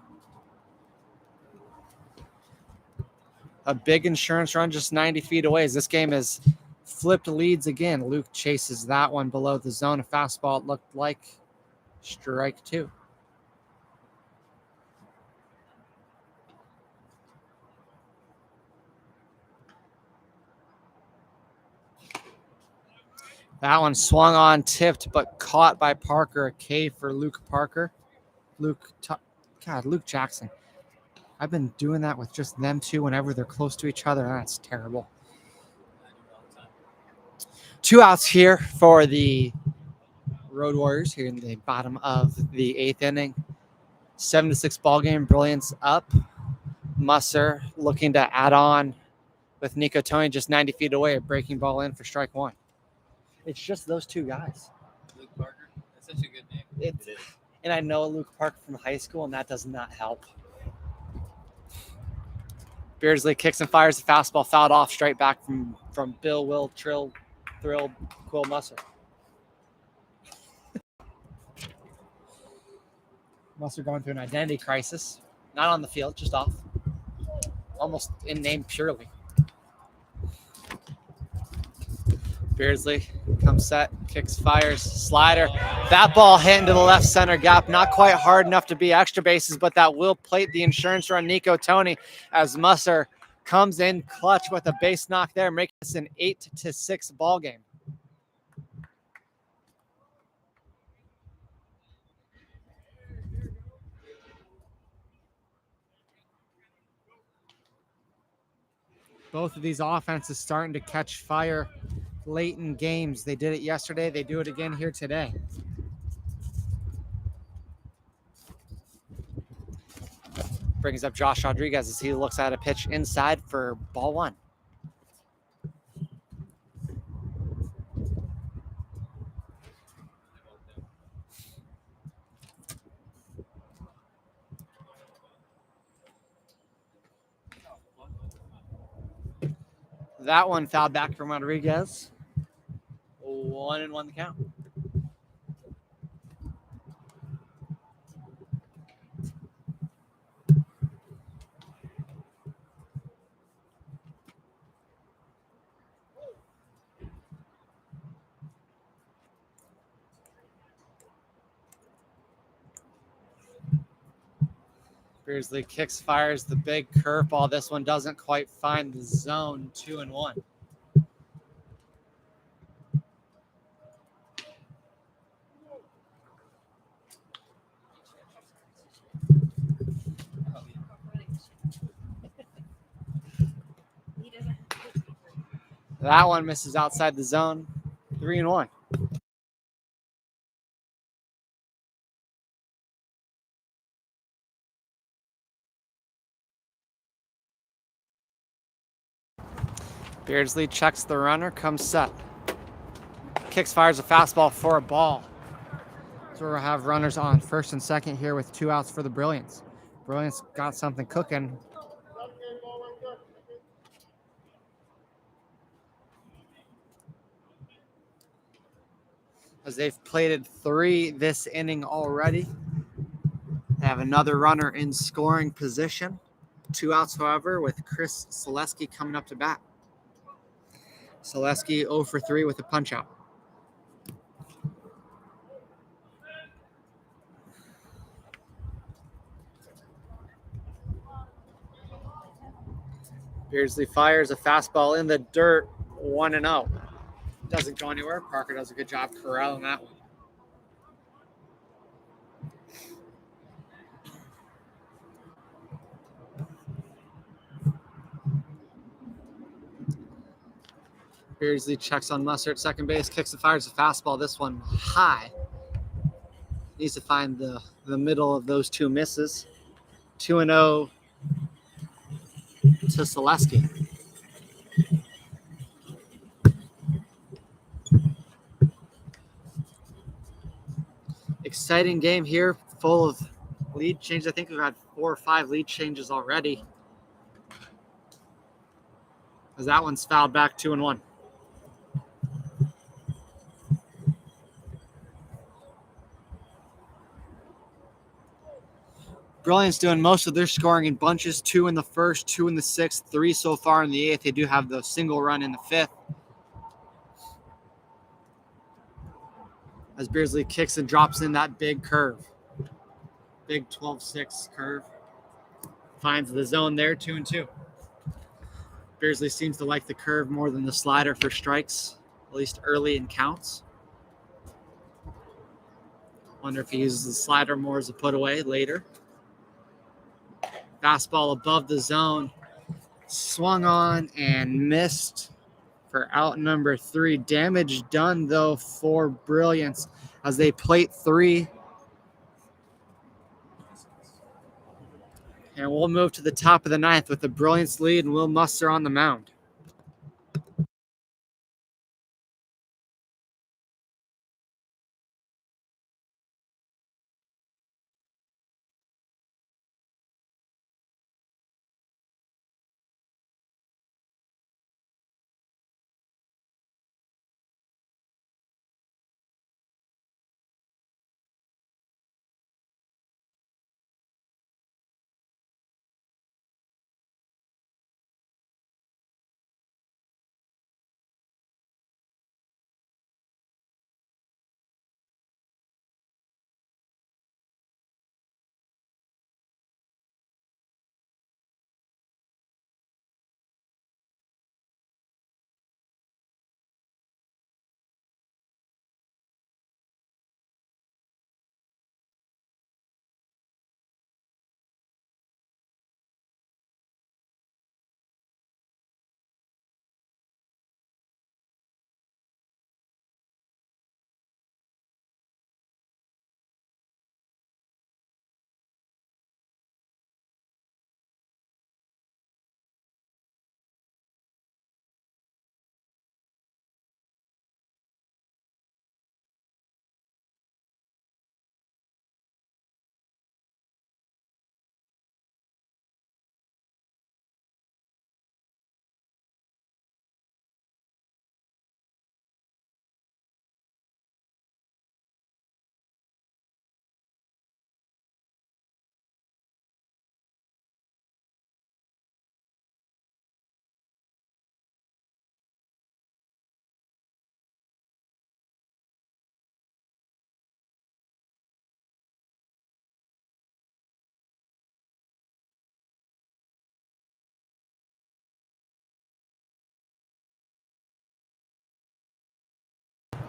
A big insurance run just 90 feet away as this game is flipped leads again. Luke chases that one below the zone. A fastball, it looked like strike 2. That one swung on, tipped, but caught by Parker. A K for Luke Parker. Luke Jackson. I've been doing that with just them two whenever they're close to each other. That's terrible. 2 outs here for the Road Warriors here in the bottom of the 8th inning. 7-6 ball game. Brilliance up. Musser looking to add on with Nico Tony just 90 feet away. A breaking ball in for strike 1. It's just those 2 guys. Luke Parker. That's such a good name. And I know Luke Parker from high school, and that does not help. Beardsley kicks and fires the fastball, fouled off straight back from Bill Will Thrill Quill Musser. Musser going through an identity crisis. Not on the field, just off. Almost in name purely. Beardsley comes set, kicks, fires, slider. That ball hit into the left center gap. Not quite hard enough to be extra bases, but that will plate the insurance run Nico Tony as Musser comes in clutch with a base knock there, making this an 8-6 ball game. Both of these offenses starting to catch fire late in games. They did it yesterday. They do it again here today. Brings up Josh Rodriguez as he looks at a pitch inside for ball 1. That one fouled back from Rodriguez. 1-1 the count. Beardsley kicks, fires the big curveball. This one doesn't quite find the zone. 2-1. That one misses outside the zone. 3-1. Beardsley checks the runner, comes set. Kicks, fires a fastball for a ball. So we'll have runners on first and second here with 2 outs for the Brilliance. Brilliance got something cooking. As they've plated 3 this inning already. They have another runner in scoring position. 2 outs, however, with Chris Selesky coming up to bat. Selesky 0 for 3 with a punch out. Beardsley fires a fastball in the dirt, 1-0. Doesn't go anywhere. Parker does a good job corralling that one. Beardsley checks on Musser at second base, kicks and fires a fastball. This one high. Needs to find the middle of those 2 misses. 2-0 to Selesky. exciting game here, full of lead changes. I think we've had 4 or 5 lead changes already. As that one's fouled back 2-1. Brilliance doing most of their scoring in bunches, 2 in the first, 2 in the sixth, 3 so far in the eighth. They do have the single run in the fifth. As Beardsley kicks and drops in that big curve. Big 12-6 curve. Finds the zone there, 2-2. Beardsley seems to like the curve more than the slider for strikes, at least early in counts. Wonder if he uses the slider more as a put away later. Fastball above the zone. Swung on and missed for out number 3. Damage done, though, for Brilliance as they plate 3. And we'll move to the top of the ninth with the Brilliance lead and Will Muster on the mound.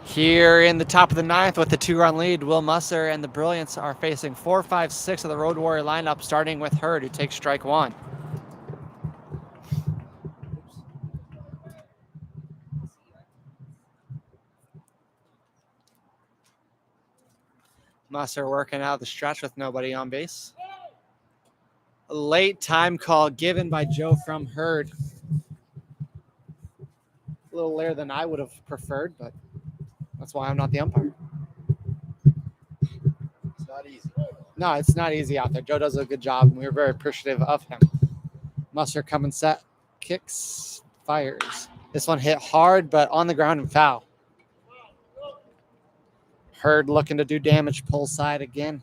Here in the top of the ninth with the 2-run lead, Will Musser and the Brilliance are facing 4, 5, 6 of the Road Warrior lineup, starting with Hurd, who takes strike 1. Musser working out the stretch with nobody on base. A late time call given by Joe from Hurd. A little later than I would have preferred, but that's why I'm not the umpire. It's not easy. No, it's not easy out there. Joe does a good job, and we're very appreciative of him. Musser coming set, kicks, fires. This one hit hard, but on the ground and foul. Hurd looking to do damage, pull side again.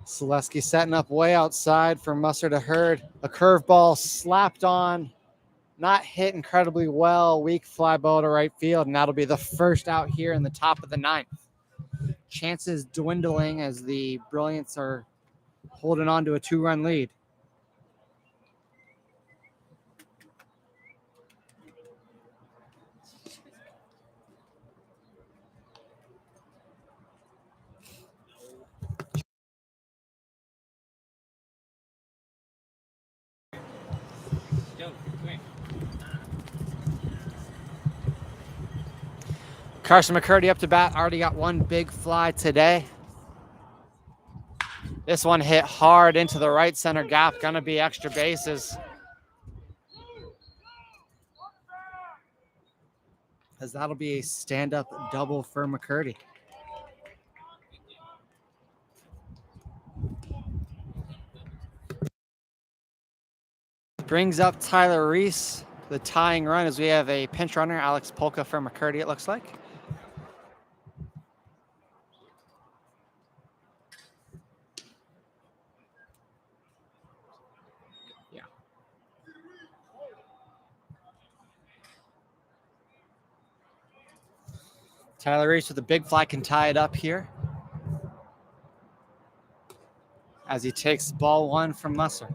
Selesky setting up way outside for Musser to Hurd. A curveball slapped on, not hit incredibly well. Weak fly ball to right field, and that'll be the first out here in the top of the ninth. Chances dwindling as the Brilliance are holding on to a 2-run lead. Carson McCurdy up to bat. Already got one big fly today. This one hit hard into the right center gap. Gonna be extra bases. As that'll be a stand-up double for McCurdy. Brings up Tyler Reese, the tying run, as we have a pinch runner, Alex Polka for McCurdy, it looks like. Yeah. Tyler Reese with a big fly can tie it up here as he takes ball one from Musser.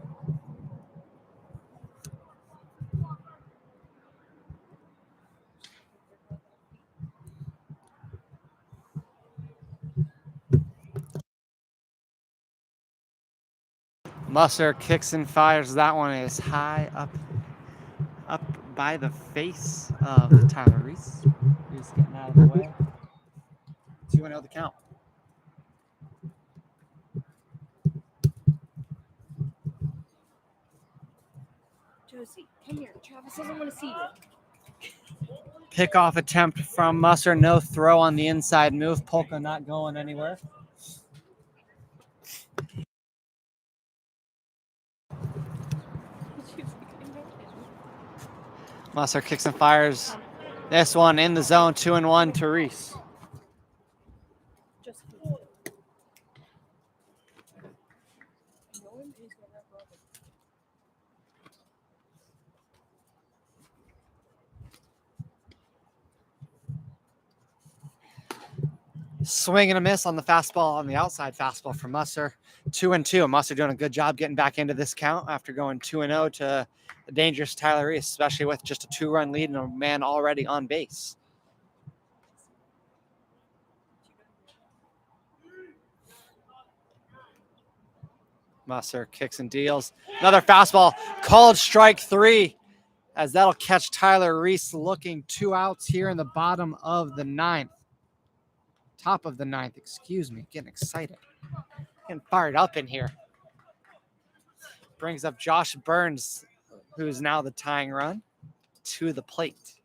Musser kicks and fires. That one is high up by the face of Tyler Reese. He's getting out of the way. 2-0 the count. Josie, come here. Travis doesn't want to see you. Pickoff attempt from Musser. No throw on the inside move. Polka not going anywhere. Musser kicks and fires. This one in the zone, 2-1 to Reese. Just Swing and a miss on the fastball, on the outside fastball for Musser. 2-2. Musser doing a good job getting back into this count after going 2-0 to the dangerous Tyler Reese, especially with just a 2-run lead and a man already on base. Musser kicks and deals. Another fastball, called strike 3, as that'll catch Tyler Reese looking 2 outs here in the bottom of the 9th. Top of the 9th, excuse me. Getting excited. Getting fired up in here. Brings up Josh Burns, who's now the tying run, to the plate.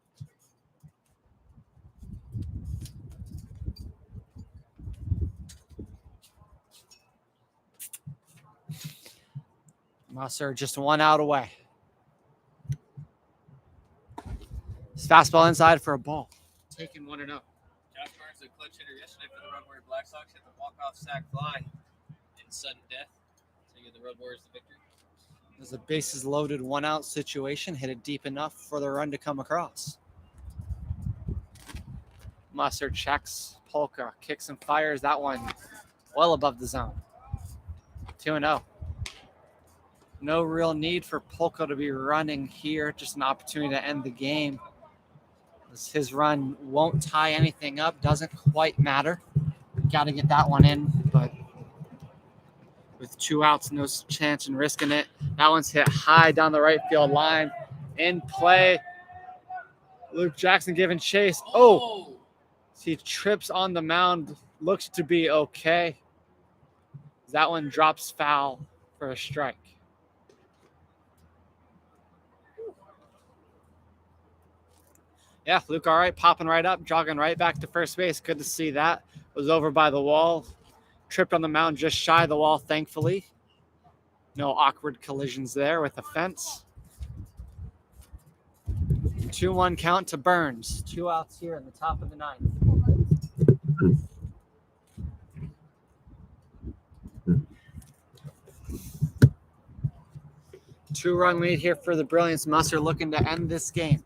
Musser just 1 out away. His fastball inside for a ball. Taking 1-0. Josh Burns, the clutch hitter yesterday for the Road Warrior Black Sox, hit the walk-off sac fly in sudden death to give the Road Warriors the victory. It was a bases loaded 1-out situation. Hit it deep enough for the run to come across. Musser checks. Polka kicks and fires. That one well above the zone. 2-0. No real need for Polka to be running here. Just an opportunity to end the game. His run won't tie anything up. Doesn't quite matter. Got to get that one in, but with 2 outs, no chance in risking it. That one's hit high down the right field line. In play. Luke Jackson giving chase. Oh! He trips on the mound. Looks to be okay. That one drops foul for a strike. Yeah, Luke all right, popping right up, jogging right back to first base. Good to see that. Was over by the wall. Tripped on the mound just shy of the wall, thankfully. No awkward collisions there with the fence. 2-1 count to Burns. 2 outs here in the top of the 9th. Two-run lead here for the Brilliance. Musser looking to end this game.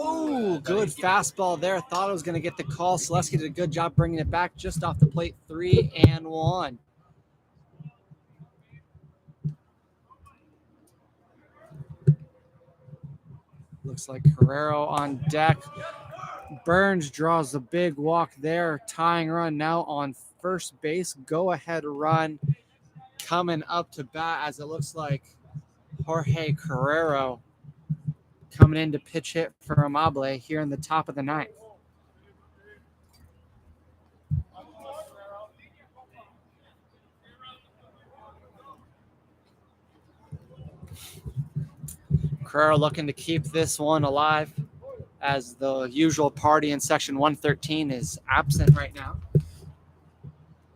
Oh, good fastball there. Thought I was going to get the call. Selesky did a good job bringing it back just off the plate. 3-1. Looks like Carrero on deck. Burns draws the big walk there. Tying run now on first base. Go ahead run coming up to bat as it looks like Jorge Carrero coming in to pitch hit for Amable here in the top of the ninth. Carrero looking to keep this one alive as the usual party in section 113 is absent right now.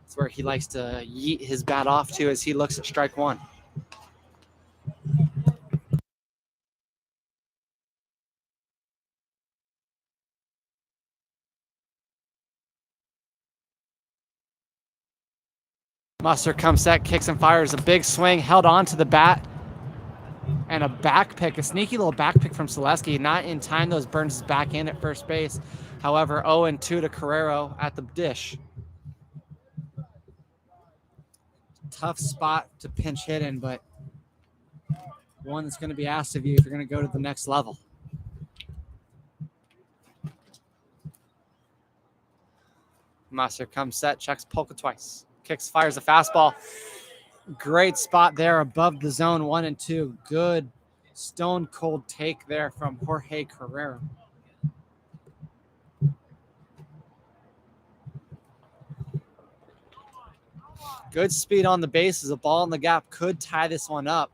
It's where he likes to yeet his bat off to as he looks at strike one. Musser comes set, kicks and fires a big swing, held on to the bat, and a back pick, a sneaky little back pick from Selesky. Not in time, those Burns is back in at first base. However, 0-2 to Carrero at the dish. Tough spot to pinch hit in, but one that's going to be asked of you if you're going to go to the next level. Musser comes set, checks polka twice. Kicks, fires a fastball. Great spot there above the zone 1 and 2. Good stone cold take there from Jorge Carrero. Good speed on the bases. A ball in the gap could tie this one up.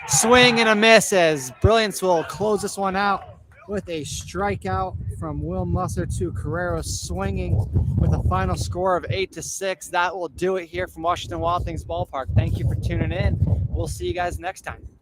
Swing and a miss as Brilliance will close this one out with a strikeout from Will Musser to Carrero, swinging with a final score of 8-6. That will do it here from Washington Wild Things Ballpark. Thank you for tuning in. We'll see you guys next time.